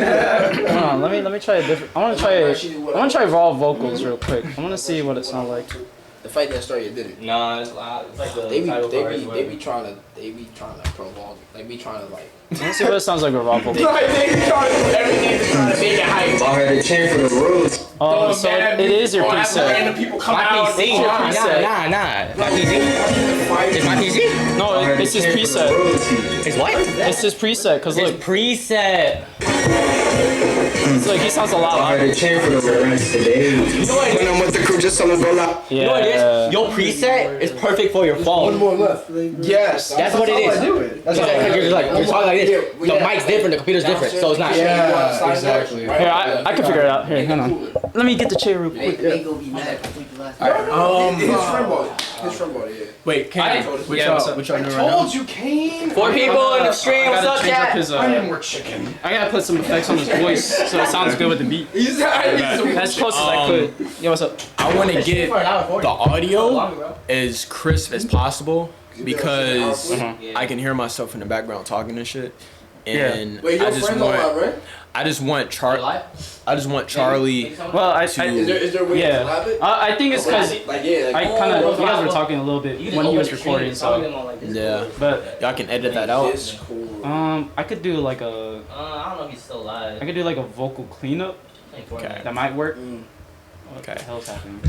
on. Let me try a different. I want to try raw vocals real quick. I want to see what it sounds like. The fight that started did it. Nah, it's loud. It's like the They title card or be whatever. trying to prolong it. They be trying to like. I want to see what it sounds like with raw vocals. They be trying to do everything to try to make it hype. I heard they change for the rules. Oh, so it is your preset. Random people come My out. PC? Nah. My PC? It's my PC? No, it's his preset. It's what? It's his preset. Cause look, It's preset. it's like he sounds a lot I heard louder. they change for the rest today. to. When I'm with the crew, just tell them go live. You know what it is? Your preset is perfect for your phone. More left. Yes. That's what it is. That's exactly you're just like you're talking like this. The mic's different, the computer's different, so it's not. Yeah, exactly. Here, I can figure it out. Here, hang on. Let me get the chair real quick. They gonna be mad. His friend bought it. Wait, Kane. What y'all doing right now? Told you, Kane. 4 people in the stream. What's up, change up chat? his, I need more chicken. I gotta put some effects on his voice so it sounds good with the beat. As close as I could. Yo, what's up? I want to get the audio as crisp as possible because I can hear myself in the background talking and shit. And Wait, your friend's online, right? I just want Charlie. Well, Is there a way to collab it? I think it's because Like I kind of you guys were talking a little bit when he was recording, so. Yeah. But Y'all can edit that out. It's cool. I could do like a. I don't know if he's still alive. I could do like a vocal cleanup. Okay. That might work. What Okay. the hell's happening?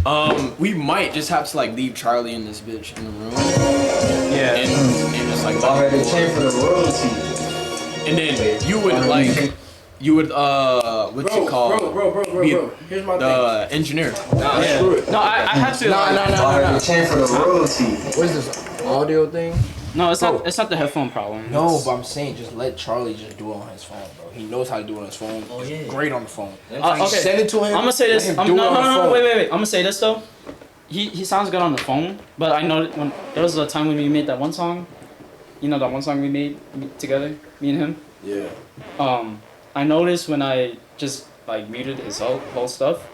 We might just have to like leave Charlie in this bitch in the room. Yeah. And just like. I heard they change for the royalty. And then you would what's it called? Bro. Here's my The engineer. Nah, screw it. No, I have to. I heard they change for the royalty. What is this audio thing? No, it's not. It's not the headphone problem. No, It's- but I'm saying just let Charlie just do it on his phone, bro. He knows how to do it on his phone. Oh, yeah. He's great on the phone. Okay. Send it to him. I'm gonna say this. Let him do it on the phone. Wait. I'm gonna say this though. He sounds good on the phone, but I know when there was a time when we made that one song. You know that one song we made together, me and him. Yeah. I noticed when I just like muted his whole stuff,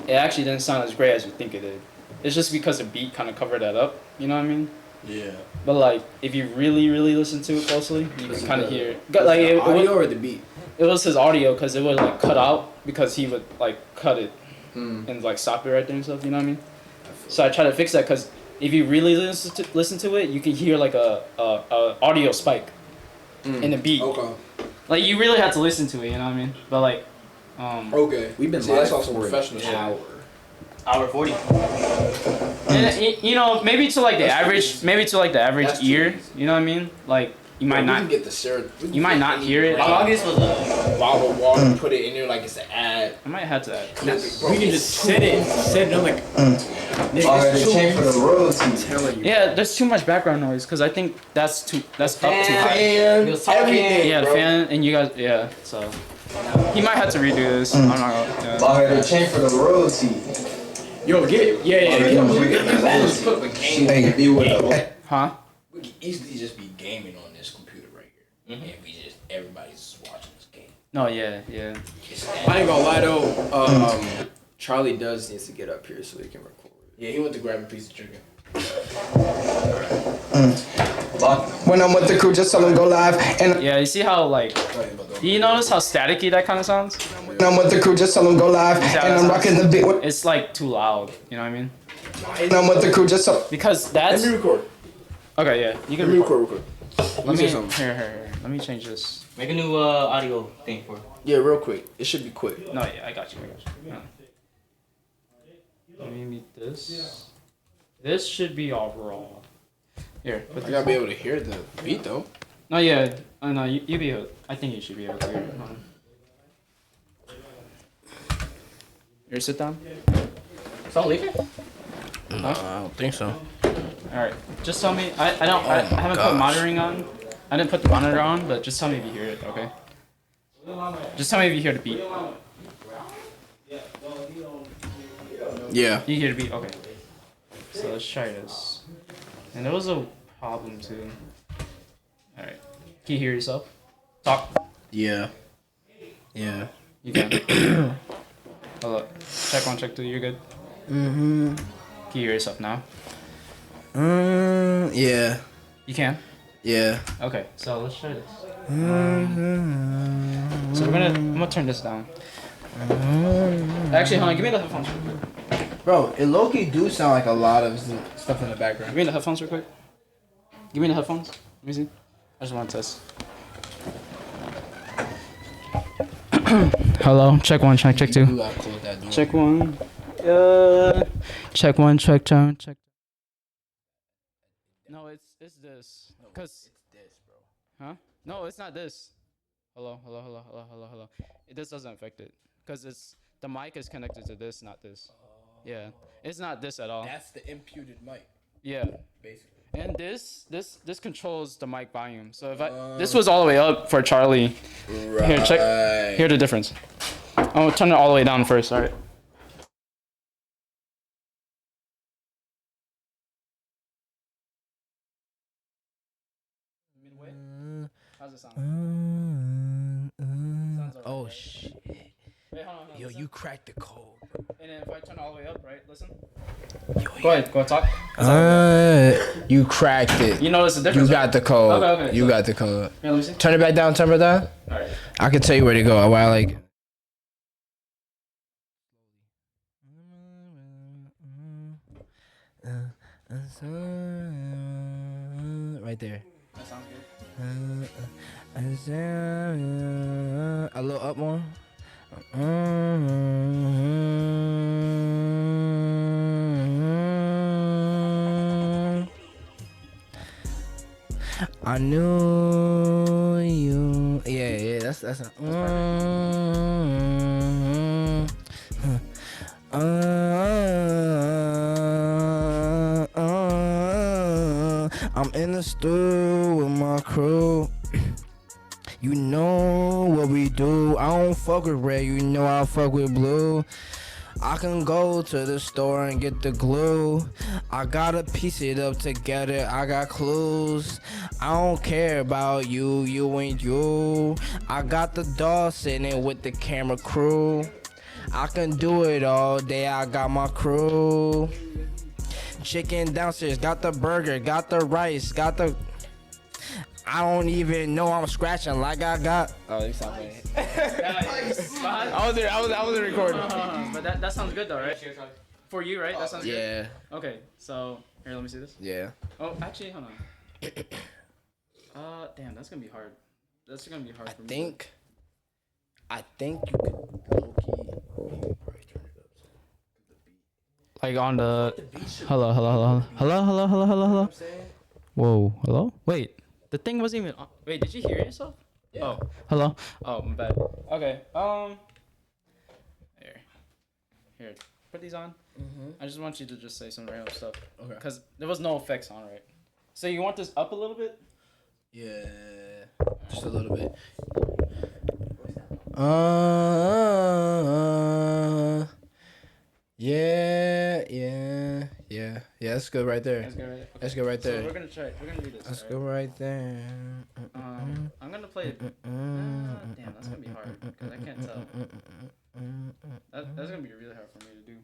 it actually didn't sound as great as you think it did. It's just because the beat kind of covered that up. You know what I mean? Yeah. But like, if you really listen to it closely, you can kind of hear. Like the audio was, or the beat? It was his audio because it would like cut out because he would like cut it and like stop it right there and stuff. You know what I mean? So I try to fix that because if you really listen to it, you can hear like a audio spike in the beat. Okay. Like you really have to listen to it. You know what I mean? But like, Okay. We've been See, live that's also for professional shit. Hour 40. and you know, maybe to like the average That's ear. You know what I mean? Like you might We not. can get the syrup. We can You might get not any hear it. brand. August was a Bottle of water, put it in there like it's an ad. I might have to. Bro, We can just set it. I'm like, Already came for the royalty. I'm telling you. Yeah, there's too much background noise because I think that's up too high. Fan, everything, Yeah, the bro. fan and you guys. Yeah, so he might have to redo this. I'm not gonna. Already came for the royalty. Yo, get it. Yeah. Huh? We could easily just be gaming on this computer right here, and everybody's just watching this game. No, yeah. I ain't gonna lie though. Charlie does needs to get up here so he can record. Yeah, he went to grab a piece of chicken. When I'm with the crew, just tell them go live. And Yeah, you see how like. You notice how staticky that kind of sounds? when I'm with the crew, just tell them go live. And I'm rocking the beat. When It's like too loud. You know what I mean? I'm with the crew, just tell. Because that's. Let me record. Okay, yeah. You can Let me record. record. Let say me something. here. Let me change this. make a new audio thing for. Yeah, real quick. It should be quick. No, yeah, I got you. Yeah. Let me meet this. This should be overall. Here. Put I this gotta be on. able to hear the beat though. No, yeah. No, you be able. I think you should be able to hear it. Hold on. Here, sit down. Stop leaving. No, I don't think so. All right. Just tell me. I haven't put monitoring on. I didn't put the monitor on, but just tell me if you hear it, okay? Just tell me if you hear the beat. Yeah. You hear the beat? Okay. So let's try this. And there was a problem too. Alright. Can you hear yourself? Talk. Yeah. Yeah. You can. Hold up. Check 1, check 2, you're good. Mm-hmm. Can you hear yourself now? Yeah. You can? Yeah. Okay, so let's try this. So I'm gonna turn this down. Actually, hold on, give me the headphones. Bro, it low-key do sound like a lot of stuff in the background. Give me the headphones real quick. Give me the headphones. Let me see. I just want to test. Hello. Check 1, check 2. You gotta close that door. Check 1. Check 1, check 2, check. No, it's this. Cause It's this, bro. huh? No, it's not this. Hello. This doesn't affect it. Cause the mic is connected to this, not this. Yeah, it's not this at all. That's the imputed mic, Yeah. basically. And this controls the mic volume. So if this was all the way up for Charlie. Right. Here, check. Hear the difference. I'm gonna turn it all the way down first. All right. Midway. How's it sound? Sounds alright, Oh right? shit. Wait, hold on, Yo, listen. you cracked the code. And then if I turn it all the way up, right? Listen. Go ahead. Go talk. You cracked it. You notice the You difference? got the code. Okay, You so- got the code. Here, let me see. Turn it back down. Turn it down. All right. I can tell you where to go. Why I like. Right there. That sounds good. A little up more. I knew you. Yeah. That's a. I'm in the stew with my crew. You know what we do. I don't fuck with red, you know I fuck with blue. I can go to the store and get the glue. I gotta piece it up together, I got clues. I don't care about you, you ain't you. I got the dog sitting with the camera crew. I can do it all day, I got my crew. Chicken downstairs, got the burger, got the rice, got the... I don't even know I'm scratching like I got... Oh, you sound funny. I wasn't recording. But that sounds good though, right? For you, right? That sounds good. Yeah. Okay, so here, let me see this. Yeah. Oh, actually, hold on. Damn, that's gonna be hard. That's gonna be hard for me. I think you could low-key... Like on the. Hello. Whoa, hello. Wait. The thing wasn't even on. Wait, did you hear yourself? Yeah. Oh, hello. Oh, my bad. Okay. Here. Put these on. I just want you to just say some random stuff. Okay. Because there was no effects on, right? So you want this up a little bit? Yeah, just a little bit. Yeah. That's good right there. That's good, right? Okay. That's good right there. So we're gonna do this. That's right? good right there. I'm gonna play. Damn, that's gonna be hard because I can't tell. That's gonna be really hard for me to do.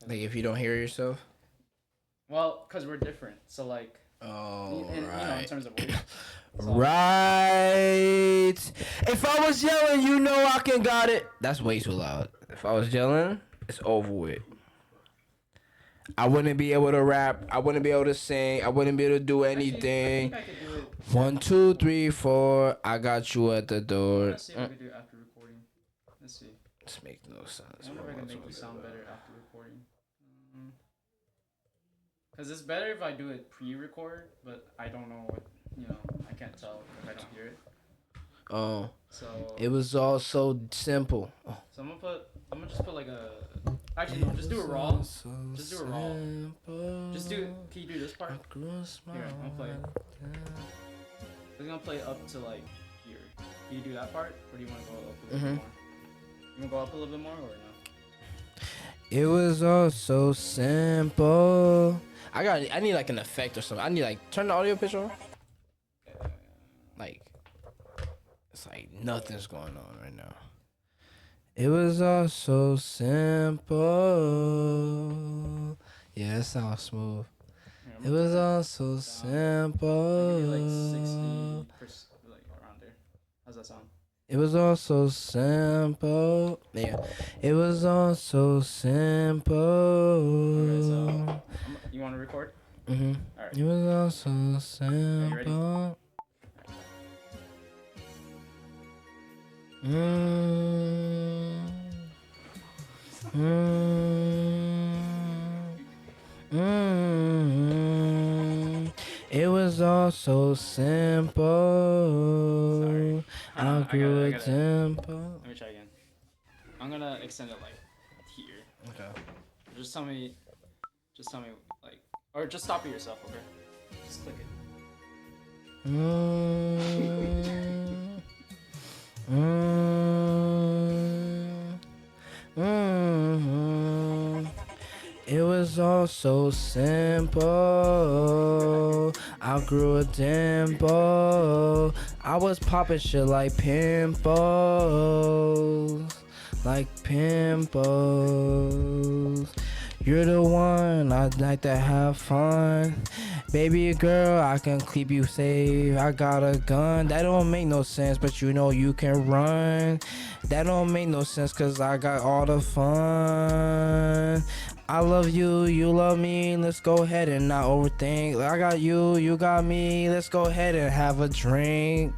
Like if you don't hear yourself. Well, cause we're different. So like. Oh, right. You know, in terms of weight. So. Right. If I was yelling, you know I can got it. That's way too loud. If I was yelling, it's over with. I wouldn't be able to rap. I wouldn't be able to sing. I wouldn't be able to do anything. I think I could do it. 1, 2, 3, 4. I got you at the door. Let's see what we do after recording. Let's see. This makes no sense. I wonder if I can make you sound better after recording. Cause it's better if I do it pre-record, but I don't know what I can't tell if I don't hear it. Oh. So. It was all so simple. Oh. So I'm gonna just put like a. Actually no, just do it raw. Just do it raw. Just do. Can you do this part? Here, I'm gonna play it. I'm gonna play up to like here. Can you do that part, or do you want to go up a little bit more? You wanna go up a little bit more, or no? It was all so simple. I need like an effect or something. I need like turn the audio pitch on. Like it's like nothing's going on right now. It was all so simple. Yeah, it sounds smooth. It was all so simple. Maybe like 60%, like around there. How's that sound? It was all so simple. Yeah. It was all so simple. Okay, so you want to record? Mhm. All right. It was all so simple. It was all so simple. I grew a tempo. Let me try again. I'm gonna extend it like here. Okay. Just tell me like, or just stop it yourself, okay? Just click it. It was all so simple. I grew a dimple. I was popping shit like pimples. Like pimples. You're the one, I'd like to have fun. Baby girl, I can keep you safe. I got a gun. That don't make no sense, but you know you can run. That don't make no sense, cause I got all the fun. I love you, you love me. Let's go ahead and not overthink. I got you, you got me. Let's go ahead and have a drink.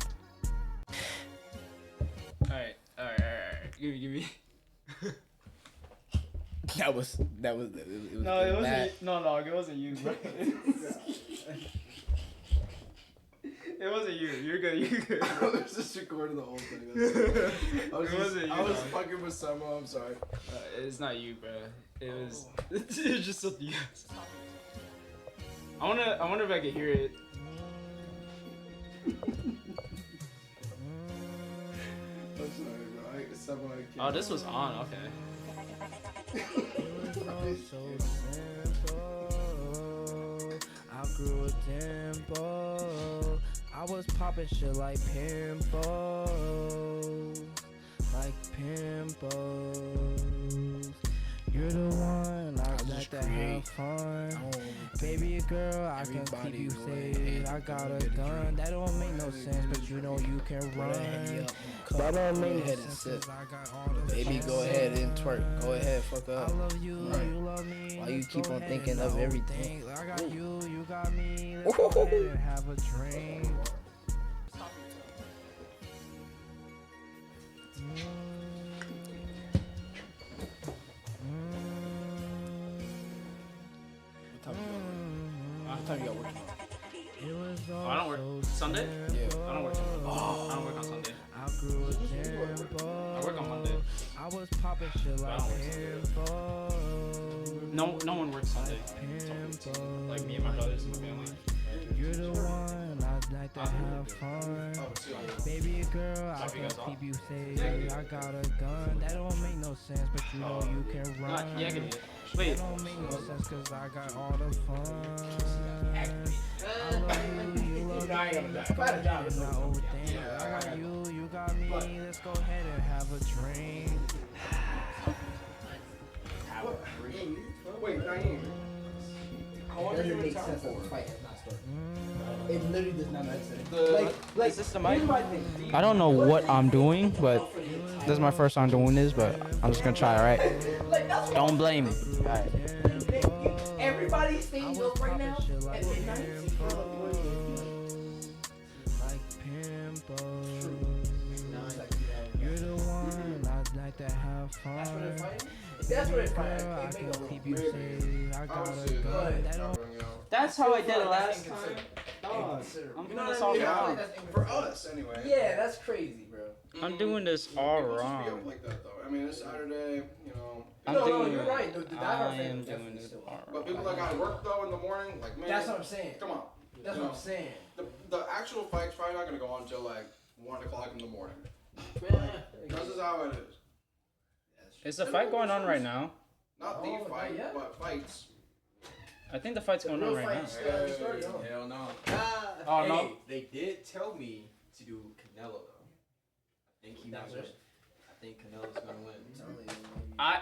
Alright. Give me. That was No, it wasn't. No, it wasn't you, bro. It wasn't you. You're good. I was just recording the whole thing. I was fucking with someone. I'm sorry. It's not you, bro. It was just something else. I wonder if I could hear it. I'm sorry, bro. Oh, this was on. Okay. It was all so simple. I grew a dimple. I was popping shit like pimples. Like pimples. You're the one, I like to have fun. Baby girl, I can keep you safe. I got a gun. That don't make no sense, but you know you can run. That don't make no sense. Baby, go ahead and twerk. Go ahead, fuck up. I love you, you love me. Why you keep on thinking of everything? I got you, you got me. Let's go ahead and have a drink. What time you got working? It was I don't work. so Sunday? Yeah. I don't work. I don't work on Sunday. I work on Monday. I was popping shit like No one works Sunday. Like me and my brothers and my family. You're the one I'd like to have fun. Baby girl, I can keep you safe. I got a gun. That don't make no sense, but you know you can run. Yeah, I get it. Wait. That don't make no sense, cause I got all the fun. I love you, you love me. Let's go ahead and not overthink. I got you, you got me. Let's go ahead and have a drink. Wait, Naeem. It doesn't make sense that the fight has not started. It literally does not make sense. Like, is this the mic? here's my thing. I don't know what I'm doing, but this is my first time doing this, but I'm just gonna try, alright? Don't blame me. Alright. Everybody's staying up right now at midnight. You're the one I'd like to have fun. That's what they're fighting? If that's what they're fighting, I they can make a keep you safe. I got a gun. That don't. That's how I did it That's last time. Dog. I'm You doing know this what I all mean? wrong. For us, anyway. Yeah, that's crazy, bro. I'm doing this all People just be wrong. up like that, though. I mean, it's Saturday, you know. No, you're right. The diehard I fan am is doing definitely this still all up. But people that got to work, though, in the morning, like, man. That's what I'm saying. Come on. That's You what know, I'm saying. The actual fight's probably not going to go on until, like, 1 o'clock in the morning. This is how it is. Is the fight going on right now? Not the fight, but fights. I think the fight's going on right now. Hell no. Oh, hey, no? They did tell me to do Canelo though. I think he might win. I think Canelo's gonna win.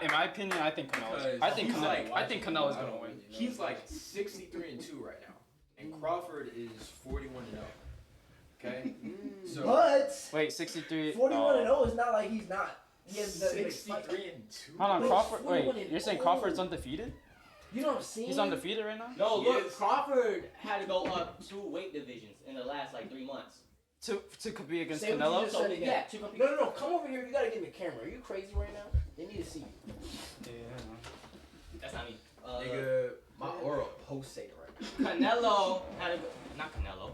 In my opinion, I think Canelo's. I think Canelo's gonna win. He's like 63-2 right now, and Crawford is 41-0. Okay. So. But wait, 63. 41-0 is not like he's not. He has the 63-2. Hold on, Crawford. Wait, you're saying Crawford's undefeated? You know what I'm saying? He's undefeated right now? No, look, Crawford had to go up 2 weight divisions in the last like 3 months. To compete against Say what you Canelo? just said again. Yeah, no. Come over here. You gotta give me a camera. Are you crazy right now? They need to see you. Yeah. That's not me. Nigga, my oral pulsating right now. Canelo had to go. Not Canelo.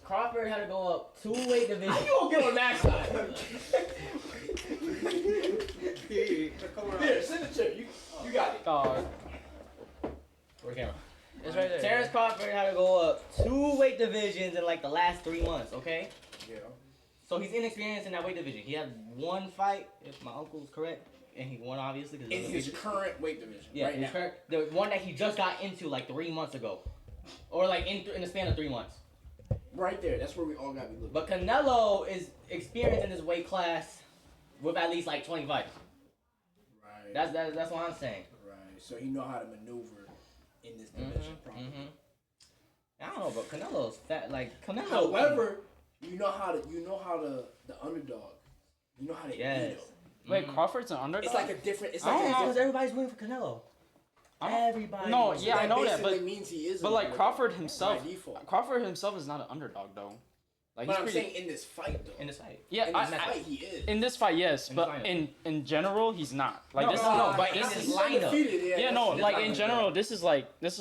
Crawford had to go up 2 weight divisions. How you gonna get on that side? Here, send the chair. You got it. Where's the camera? It's right there. Terrence Crawford had to go up 2 weight divisions in like the last 3 months, okay? Yeah. So he's inexperienced in that weight division. He had 1 fight, if my uncle's correct, and he won obviously. In his current weight division, yeah, right now. Correct, the one that he just got into like 3 months ago. Or like in the span of 3 months. Right there, that's where we all gotta be looking. But Canelo is experienced in this weight class with at least like 20 fights. Right. That's what I'm saying. Right. So he know how to maneuver in this division properly. I don't know, but Canelo's fat. Like Canelo. However, you know how the underdog. You know how to beat him. Wait, Crawford's an underdog? It's like a different. It's I like don't know, a because everybody's rooting for Canelo. Everybody. No, So yeah, I know that, basically but means he is. but an like underdog Crawford by himself, default. Crawford himself is not an underdog though. Like But he's I'm pretty. saying in this fight though. In this fight. Yeah, in this fight he is. In this fight, yes, In but final. in general, he's not. Like No, this. no, but in He's this lineup. undefeated, Yeah, no, that's like not in like general, that. this is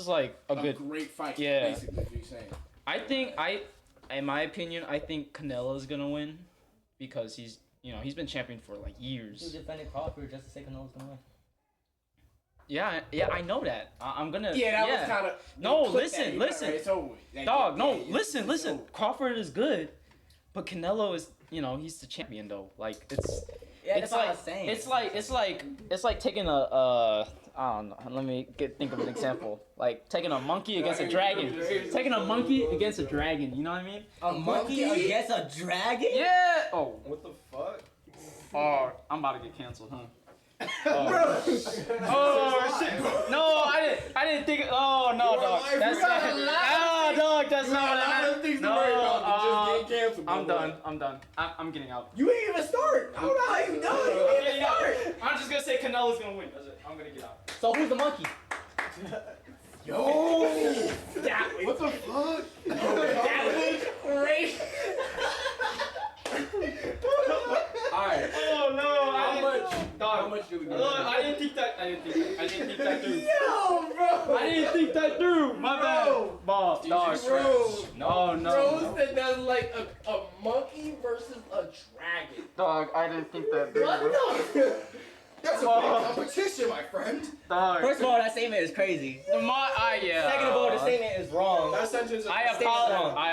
like a good. Great fight. Yeah. Basically, what you're saying. I think in my opinion, I think Canelo's gonna win because he's been champion for like You years. defended Crawford just to say Canelo's gonna win. Yeah, I know that. I'm gonna. Yeah, that was kind of. No, listen. It's over. Like, Dog, no, yeah, listen. it's over. Crawford is good, but Canelo is, he's the champion though. Like Yeah, it's that's what I like was saying. it's like taking I don't know. Let me think of an example. Like taking a monkey against a dragon. Taking a monkey against a dragon. You know what I mean? A monkey against a dragon? Yeah. Oh, What the fuck? oh, I'm about to get canceled, huh? Oh shit! No, I didn't think. Oh no, dog. That's not. Oh, dog. That's not what I meant. No, I'm done. I'm getting out. You ain't even start. I don't know how you done. You ain't even start. I'm just gonna say Canelo's gonna win. That's it. I'm gonna get out. So who's the monkey? Yo. What the fuck? That was great. Alright. Oh no! How much do we get? I didn't think that through. Yo, bro. I didn't think that through. My bad. Bob. Dog. No, no. Bro said that's like a monkey versus a dragon. Dog, I didn't think that big. What? bro. That's a big competition, my friend. Dog. First of all, that statement is crazy. Yeah. Second of all, the statement is wrong. That sentence is I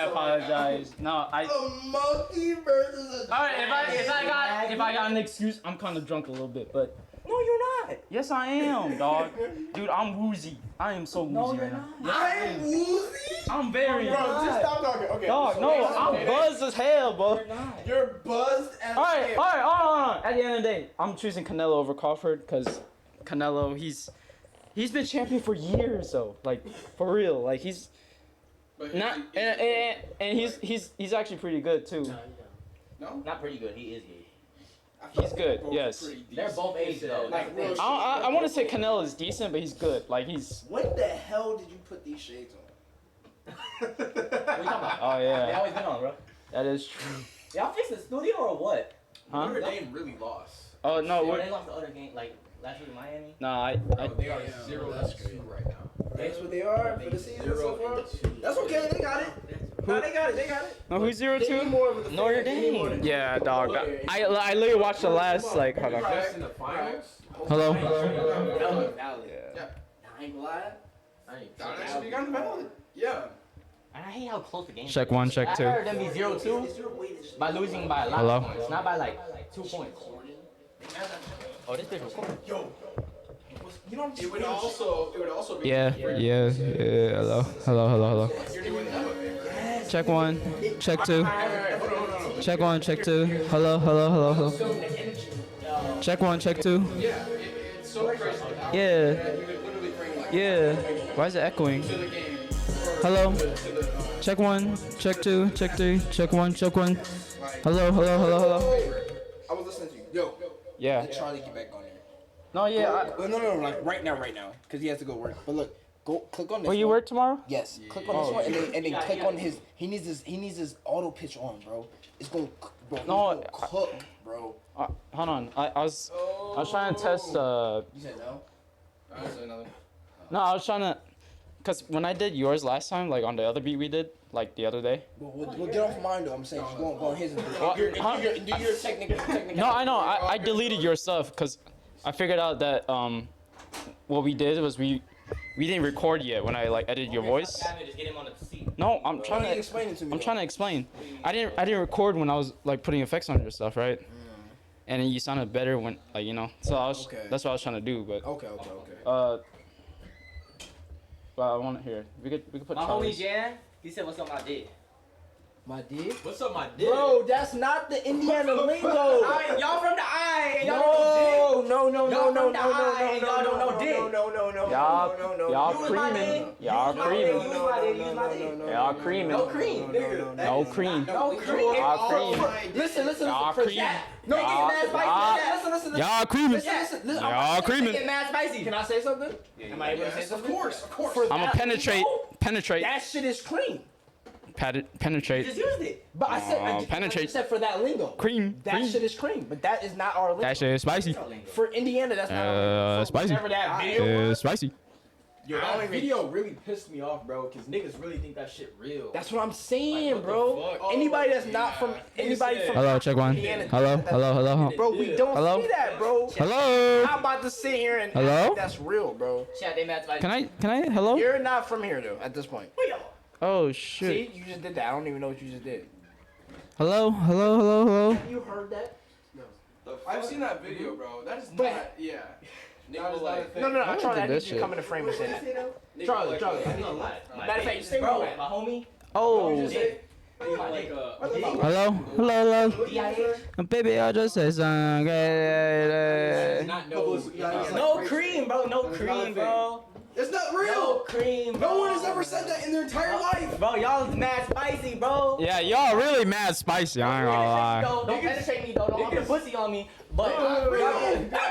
apologize. No, I. A monkey versus a All right, if I got an excuse, I'm kind of drunk a little bit, but. No, you're not. Yes, I am, dog. Dude, I'm woozy. I am so woozy right now. Yes, I am. woozy? I'm very. Bro, just stop talking. Okay. Dog, no, I'm buzzed as hell, bro. You're buzzed as All right, hell. hold on. At the end of the day, I'm choosing Canelo over Crawford because Canelo, he's been champion for years, though. Like, for real. Like, he's not, and he's actually pretty good too. No? Not pretty good. He is good. He's good. Yes. They're both aged though. Like, real I want to say Canelo is decent, but he's good. Like, he's. When the hell did you put these shades on? What are you talking about? Oh yeah. They always been on, bro. That is true. Y'all fixed the studio or what? Huh? Notre Dame really lost. Oh no. They lost the other game like last week in Miami. Nah, They are 0-2 right now. That's what they are for the season so far. That's okay. They got it. No, they got it. They got it. No, who's 0-2? Notre Dame. Yeah, dog. I literally watched the last like. Hold on. In the finals. Hello. Yeah. I ain't glad. You got the ballot. Yeah. And I hate how close the game is. Check one, check two. I heard them be 0-2 by losing by a lot Hello? of points, not by like 2 points. Oh, this bitch recording. Yo. It would also be. Yeah. Hello. You're doing that. Check one, check two. Check one, check two. Hello. Check one, check two. Yeah. It's so crazy. Yeah. You could literally bring like. Yeah. Why is it echoing? To the game. Hello. Check one, check two, check three, check one. Hello. I was listening to you. Yo. Yeah. Let Charlie get back on there. No, yeah. No, like right now, because he has to go work. But look, go click on this. Will you one. work tomorrow? Yes. Click on this one and then click on his. He needs his auto pitch on, bro. It's gonna, bro. No, cook, bro. Hold on. I was trying to test. You said no. I said another. No, I was trying to. Cause when I did yours last time, like on the other beat we did, like the other day. We'll get off mine though. I'm saying just go on his. Well, Do your technical. No, I know. I deleted your stuff because I figured out that what we did was we didn't record yet when I like edited your voice. Just get him on the seat. No, I'm trying to explain it to me. I'm trying to explain. I didn't record when I was like putting effects on your stuff, right? And then you sounded better when like So that's what I was trying to do, but. Okay. But I want to hear. We could put. My Charlie's. homie Jan, he said, "What's up, my dick?" My dick? What's up, my dick? Bro, that's not the Indiana lingo. Y'all from the I, and y'all don't know dick. No. Y'all don't know dick. Y'all creaming. Y'all creaming. Y'all creaming. No cream. No cream. No cream. Y'all creaming. Listen. Y'all For creaming. that. No, it gets mad spicy. Listen. Y'all creaming. Listen. Y'all creaming. Get mad spicy. Can I say something? Am I able to say something? Of course. I'm gonna penetrate. That shit is cream. Penetrate. Just used it. But I said, penetrate. Except for that lingo. Cream. That shit is cream, but that is not our lingo. That shit is spicy. For Indiana, that's not our lingo. Spicy. Whatever that video was, Spicy. Yo, that video really pissed me off, bro, because niggas really think that shit real. That's what I'm saying, Like, what bro. the fuck? Anybody that's not from Hello, check one. Hello. Bro, we don't Hello? see that, bro. Hello. I'm about to sit here and Hello? act like that's real, bro. Chat, they mad spicy. Can I? Hello. You're not from here though. At this point. Oh shit. See, you just did that. I don't even know what you just did. Hello. You heard that? I've seen that video, bro. That is But- not. Yeah. That is not a thing. No. I Charlie, I did need this you to shit. come in the frame and say that. Charlie. Matter of fact, you say bro, bro. my homie. Oh. Hello. Baby, I just said something. No cream, bro. No cream, bro. It's not No real. cream, bro. No one has ever said that in their entire life. Bro, y'all is mad spicy, bro. Yeah, y'all really mad spicy. I ain't gonna lie. Don't penetrate me, though. Don't put pussy on me. But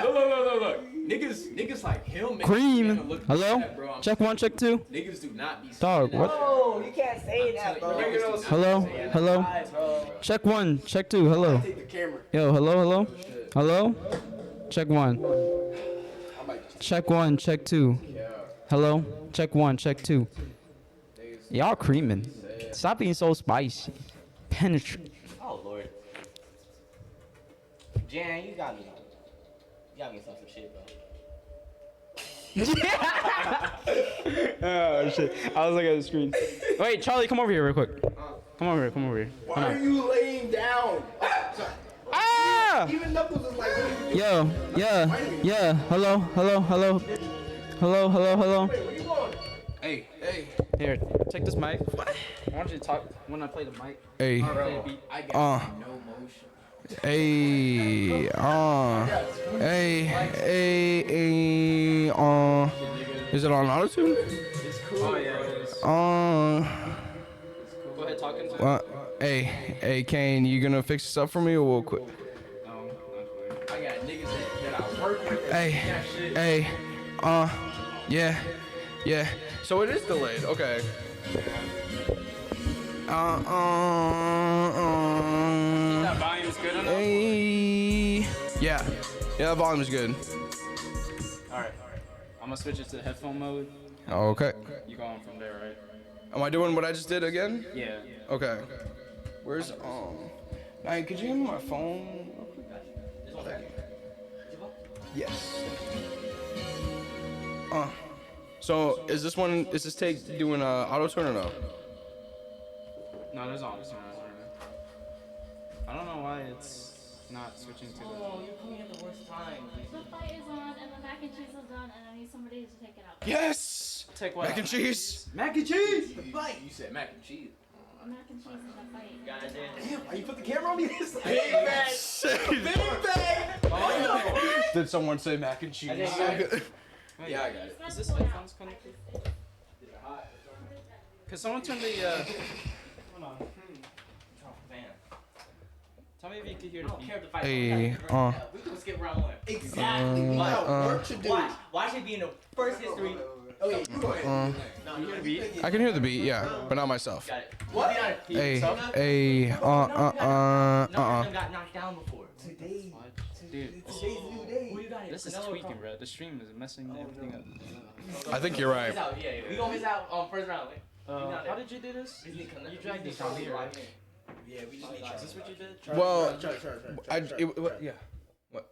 Look. Niggas like him. make Cream. me look Hello. bad, bro. I'm Check one, check two. Niggas do not be Dog, what? no, you can't say that, bro. Hello. Check one, check two. Hello. Take the camera. Yo, hello. Check one. Check one, check two. Hello. Check one, check two. Y'all creaming. Stop being so spicy. Penetrate. Oh Lord. Jan, you got me. You got me some shit, bro. Oh shit! I was looking at the screen. Wait, Charlie, come over here real quick. Come over here. Come over here. Why are you laying down? Ah! Even Knuckles is like. Yo, yeah. Hello. Where you going? Hey. Here, take this mic. What? I want you to talk when I play the mic. Hey. Play the beat. I got no motion. Hey. Is it on autotune? It's cool. Oh yeah. Go ahead, talk into it. Hey, Kane, you gonna fix this up for me or we'll quit? No, not for I got niggas that I work with. Hey, yeah. So it is delayed. Okay. That volume's good enough. Hey. Yeah, that volume's good. All right. I'm gonna switch it to headphone mode. Okay. You going from there, right? Am I doing what I just did again? Yeah. Okay. Where's man, could you give me my phone? Yes. So is this take doing auto tune or no? No, there's all this one. I don't know why it's not switching to the. Oh, you're coming at the worst time. The fight is on and the mac and cheese is done and I need somebody to take it out. Yes! Take what? Mac and cheese! Mac and cheese! The fight! You said mac and cheese. Mac and cheese in the fight. Damn, why you put the camera on me this time? Big bag! Did someone say mac and cheese? Yeah, I got it. Is this headphones connected? Could someone turn the hold on. Tell me if you can hear the beat. Hey, We can skip round one. Exactly. We got work to do. Why should be in the first history? Okay, go ahead. You hear the beat? I can hear the beat, yeah, but not myself. Got it. What? Hey, None of them got knocked down before. Today. Dude, Today's a new day. Who you got? this is tweaking, bro. The stream is messing everything up. I think you're right. Yeah, we gonna miss out on first round. How did you do this? You dragged this down here, right? Yeah, we just need Is this what you did? Well, try. yeah. What?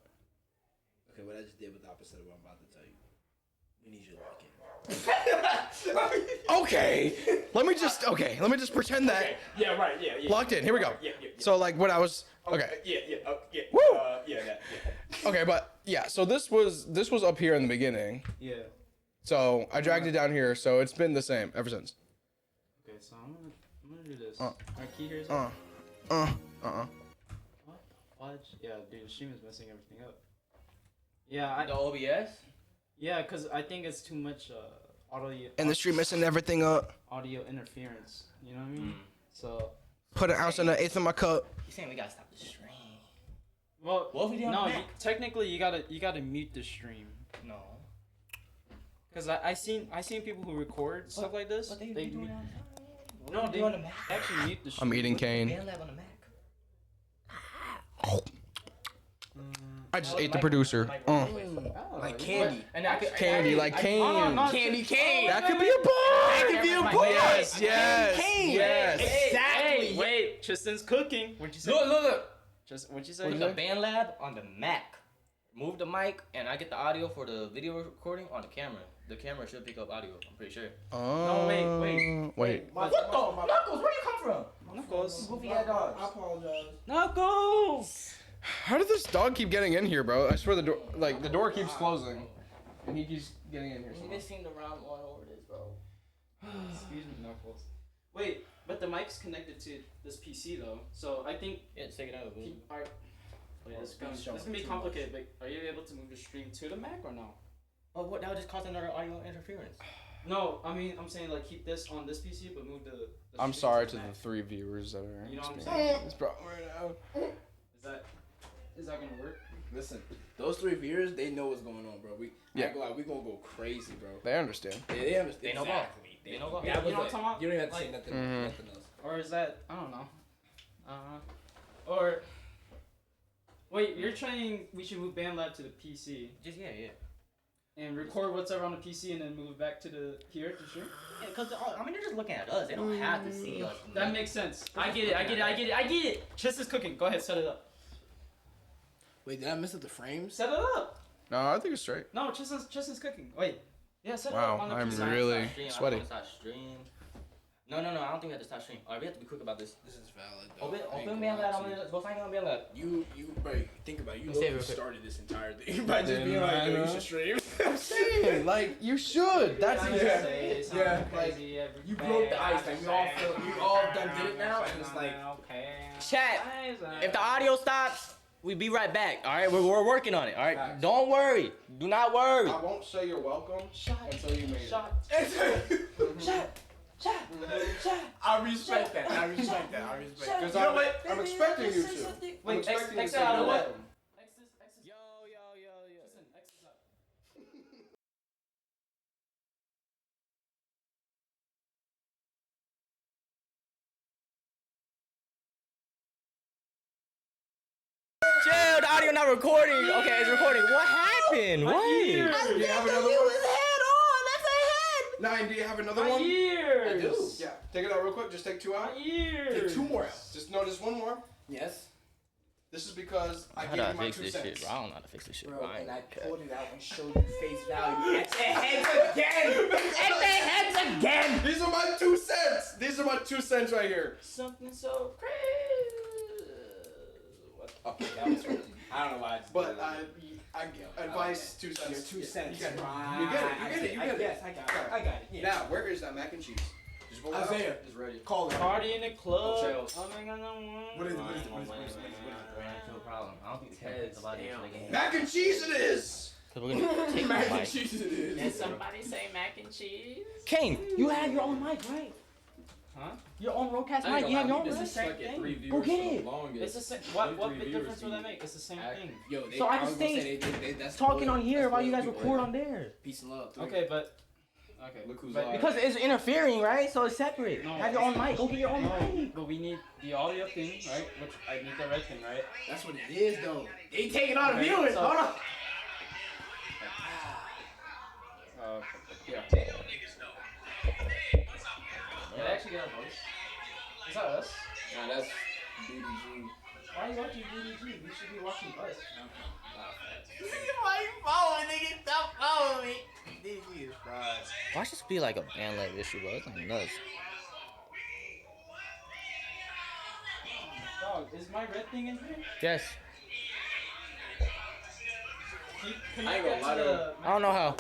Okay, what I just did was the opposite of what I'm about to tell you. We need you to lock in. Okay. Let me just pretend that. Yeah, right. Yeah. Locked in. Here we go. Yeah. So like when I was okay. Yeah. Woo! Yeah. Okay, but yeah. So this was up here in the beginning. Yeah. So I dragged it down here. So it's been the same ever since. Okay, so I'm gonna do this. Our key here is What? Fudge? Yeah, dude, the stream is messing everything up. Yeah, The OBS? Yeah, cause I think it's too much audio. And the stream messing everything up. Audio interference. You know what I mean? So. Put an ounce and an eighth in my cup. You saying we gotta stop the stream? Well, what if we do on no, the Mac? technically you gotta mute the stream. No. Cause I seen people who record stuff like this. What they They doing no, they on the Mac? actually mute the stream. I'm eating cane. BandLab on the Mac. I just ate the producer. Like candy. And I could, Candy, like cane. Candy cane. That could be a bar. That could be a bar. Yes. Exactly. Hey, wait, Tristan's cooking. What'd you say? Look. Just what'd you say? Put the BandLab on the Mac. Move the mic, and I get the audio for the video recording on the camera. The camera should pick up audio. I'm pretty sure. No, wait. What the? Knuckles, where you come from? Knuckles. Goofy ass dogs. I apologize. Knuckles. How did this dog keep getting in here, bro? I swear the door keeps closing, and he keeps getting in here. You missing the round one over this, bro. Excuse me, Knuckles. Wait, but the mic's connected to this PC though, so I think. Yeah, take it out. Alright. This is gonna be complicated, but are you able to move the stream to the Mac or no? Oh, what? That would just cause another audio interference. No, I mean I'm saying like keep this on this PC, but move the I'm stream sorry the to the Mac. 3 viewers that are. You know what I'm saying? This problem right now. Is that gonna work? Listen, those 3 viewers, they know what's going on, bro. We Yeah. we gonna go crazy, bro. They understand. They understand. They know exactly. They know about. Yeah, You know what I'm talking about? You don't even have to say Like- nothing else. Or is that I don't know. Or wait, you're trying we should move BandLab to the PC. Just yeah. and record what's ever on the PC and then move it back to the here to stream. Yeah, cause I mean they're just looking at us. They don't have to see us. That makes sense. I get it. Chess is cooking. Go ahead, set it up. Wait, did I mess up the frames? Set it up. No, I think it's straight. No, Chess is cooking. Wait. Yeah, set it Wow, up on the I'm PC. really sweaty. No, I don't think we have to stop stream. Alright, we have to be quick about this. This is valid. Open me on that. Go find me on that. You, bro, think about it. You Save it real started this entire thing by just being like, yo, you should stream. I'm saying, like, you should. That's yeah. Like, you broke the ice. Like, we all done did it now, and it's like, Chat, if the audio stops, we be right back. Alright, we're working on it. Alright, don't worry. Do not worry. I won't say you're welcome until you made Shut. I respect that. Because I'm expecting you to. Wait, I'm expecting X you to out say of you're what? welcome. Yo. Listen, X is up. Chill, the audio not recording. Okay, it's recording. What happened? What? Do you have another one? head on. That's a head. Nine, do you have another My one? ears. I do. Yeah, take it out real quick. Just take 2 out. My ears. Take 2 more out. Just one more. Yes. This is because I How gave do I you my fix 2 this cents. shit, bro? I don't know how to fix this shit, Bro, bro. and I pulled it out and showed you face value. X heads again. These are my 2 cents. These are my 2 cents right here. Something so crazy. Okay, that was right. I don't know why. But I advice 2 cents. Your 2 cents. You get it. Right. You get it. Yes, I got it. Yeah. Now, where is that mac and cheese? Just roll it out. Isaiah, It's ready. call it. Party in the club. Chills. Oh my god, no. What is it? No problem. I don't think it's about it. Mac and cheese it is. Cause we're gonna take Mac my and mic. cheese it is. Did somebody say mac and cheese? Kane, you have your own mic, right? Huh? Your own roadcast I ain't mic. You have your own gonna lie, mic. this is like at 3 viewers Go get for it. the longest. It's the same. What Them 3 big viewers difference will be that make? It's the same thing. Yo, So I can stay talking on here while you guys record on there. Peace and love. Okay, but okay. Look who's But live. Because it's interfering, right? So it's separate. No, Have your own mic. Go get your own mic. But we need the audio thing, right? Which I need the red thing, right? That's what it is, though. They taking all the Okay, viewers. so- Hold on. Yeah. It actually got a voice. Is that us? Nah, that's BDG. Why are you watching DDG? We should be watching us. Why you following, nigga? Stop following me. DG is fried. Why should this be like a band lab issue, bro? It's like nuts. Dog, is my red thing in here? Yes. Can I ain't you gonna get lie to to the... I don't know how.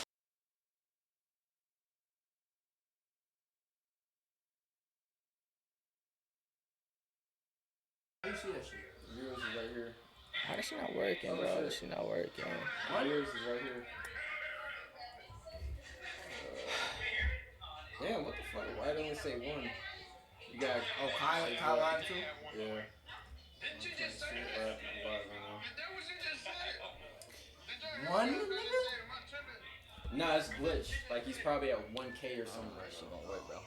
How you see that shit? Viewers is right here. Why this shit not working, bro? This shit not working. Viewers is right here. Damn, what the fuck? Why did I only say 1? You got Kyle live too? Yeah. One nigga? Nah, it's glitch. Like he's probably at 1K or something. That shit won't work, bro.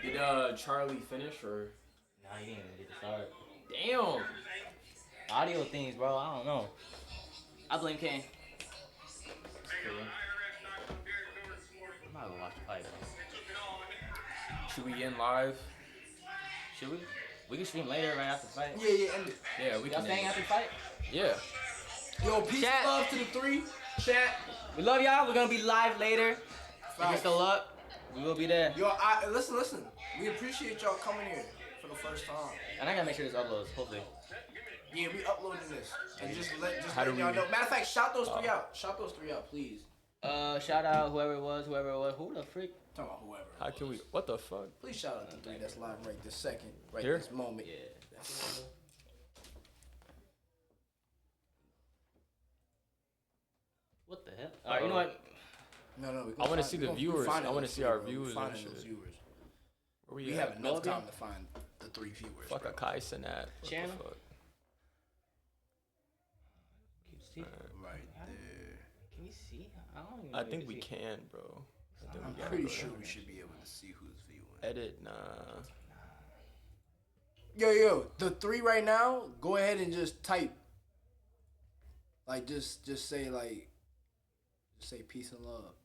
Did Charlie finish or? Nah, he didn't even get to start. Damn. Audio things, bro. I don't know. I blame Kane. I'm not gonna watch the fight, bro. Should we end live? Should we? We can stream later, right after the fight. Yeah, end it. Yeah, we Y'all can. staying after the fight? Yeah. Yo, peace Chat. and love to the 3. Chat. We love y'all. We're gonna be live later. If you're Facts. still up, we will be there. Yo, listen. We appreciate y'all coming here for the first time. And I gotta make sure this uploads, hopefully. Yeah, we uploading this. And just let How do y'all we- know. Matter of fact, shout those 3 out. Shout those 3 out, please. Shout out whoever it was. Who the freak? Talking about whoever. How can we? What the fuck? Please shout out the 3 that's live right this second, right Here? this moment. Yeah. What the hell? Alright, you know what? No. I want to see the viewers. I want to see our viewers and shit. Viewers. Where We at? have enough Loading? time to find the 3 viewers. Fuck a Kai Sinat. What Channel? the fuck? Right there. Can you see? I don't even know I if think you we see. can, bro. I think I'm we gotta pretty go sure there. we should be able to see who's viewing. edit? Nah. Yo, the 3 right now, go ahead and just type. Like, just say, like, just say peace and love.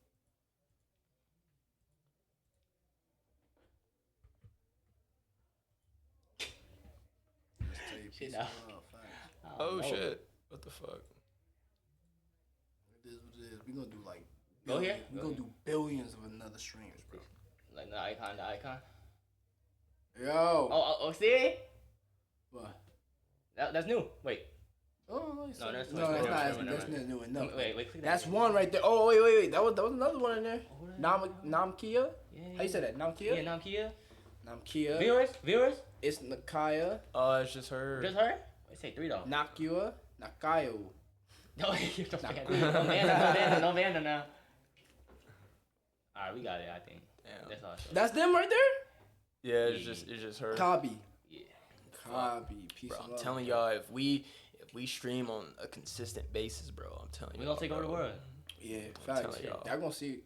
Just say peace and love. Facts. Oh, shit. What the fuck? It is what it is. We're going to do, like, Go here. We're going to do billions of another streams, bro. Like the icon. Yo. Oh, see? What? That's new. Wait. Oh, no, that's no, that's not. That's new. No. Wait, click that's that. one right there. Oh, wait. That was another one in there. Namkia? Yeah. How you say that? Namkia? Yeah, Namkia. Namkia. Viewers? It's Nakaya. Oh, it's just her. Just her? Wait, say 3 though. Nakua. Nakayo. No, no Vanda now. Alright, we got it, I think. Damn. That's all. That's them right there? Yeah, it's just her. Copy. Yeah. Copy. Peace Bro, and I'm love. telling y'all, if we stream on a consistent basis, bro, I'm telling you. We gonna take over the world. Yeah, facts. telling y'all. Y'all gonna see.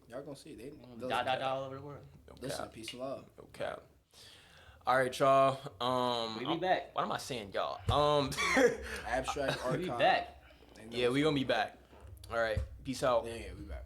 They Dot all over the world. Listen, peace and love. No cap. All right, y'all. We be back. What am I saying, y'all? Abstract archive. We be back. Yeah, we gonna be back. All right. Peace out. Yeah, we back.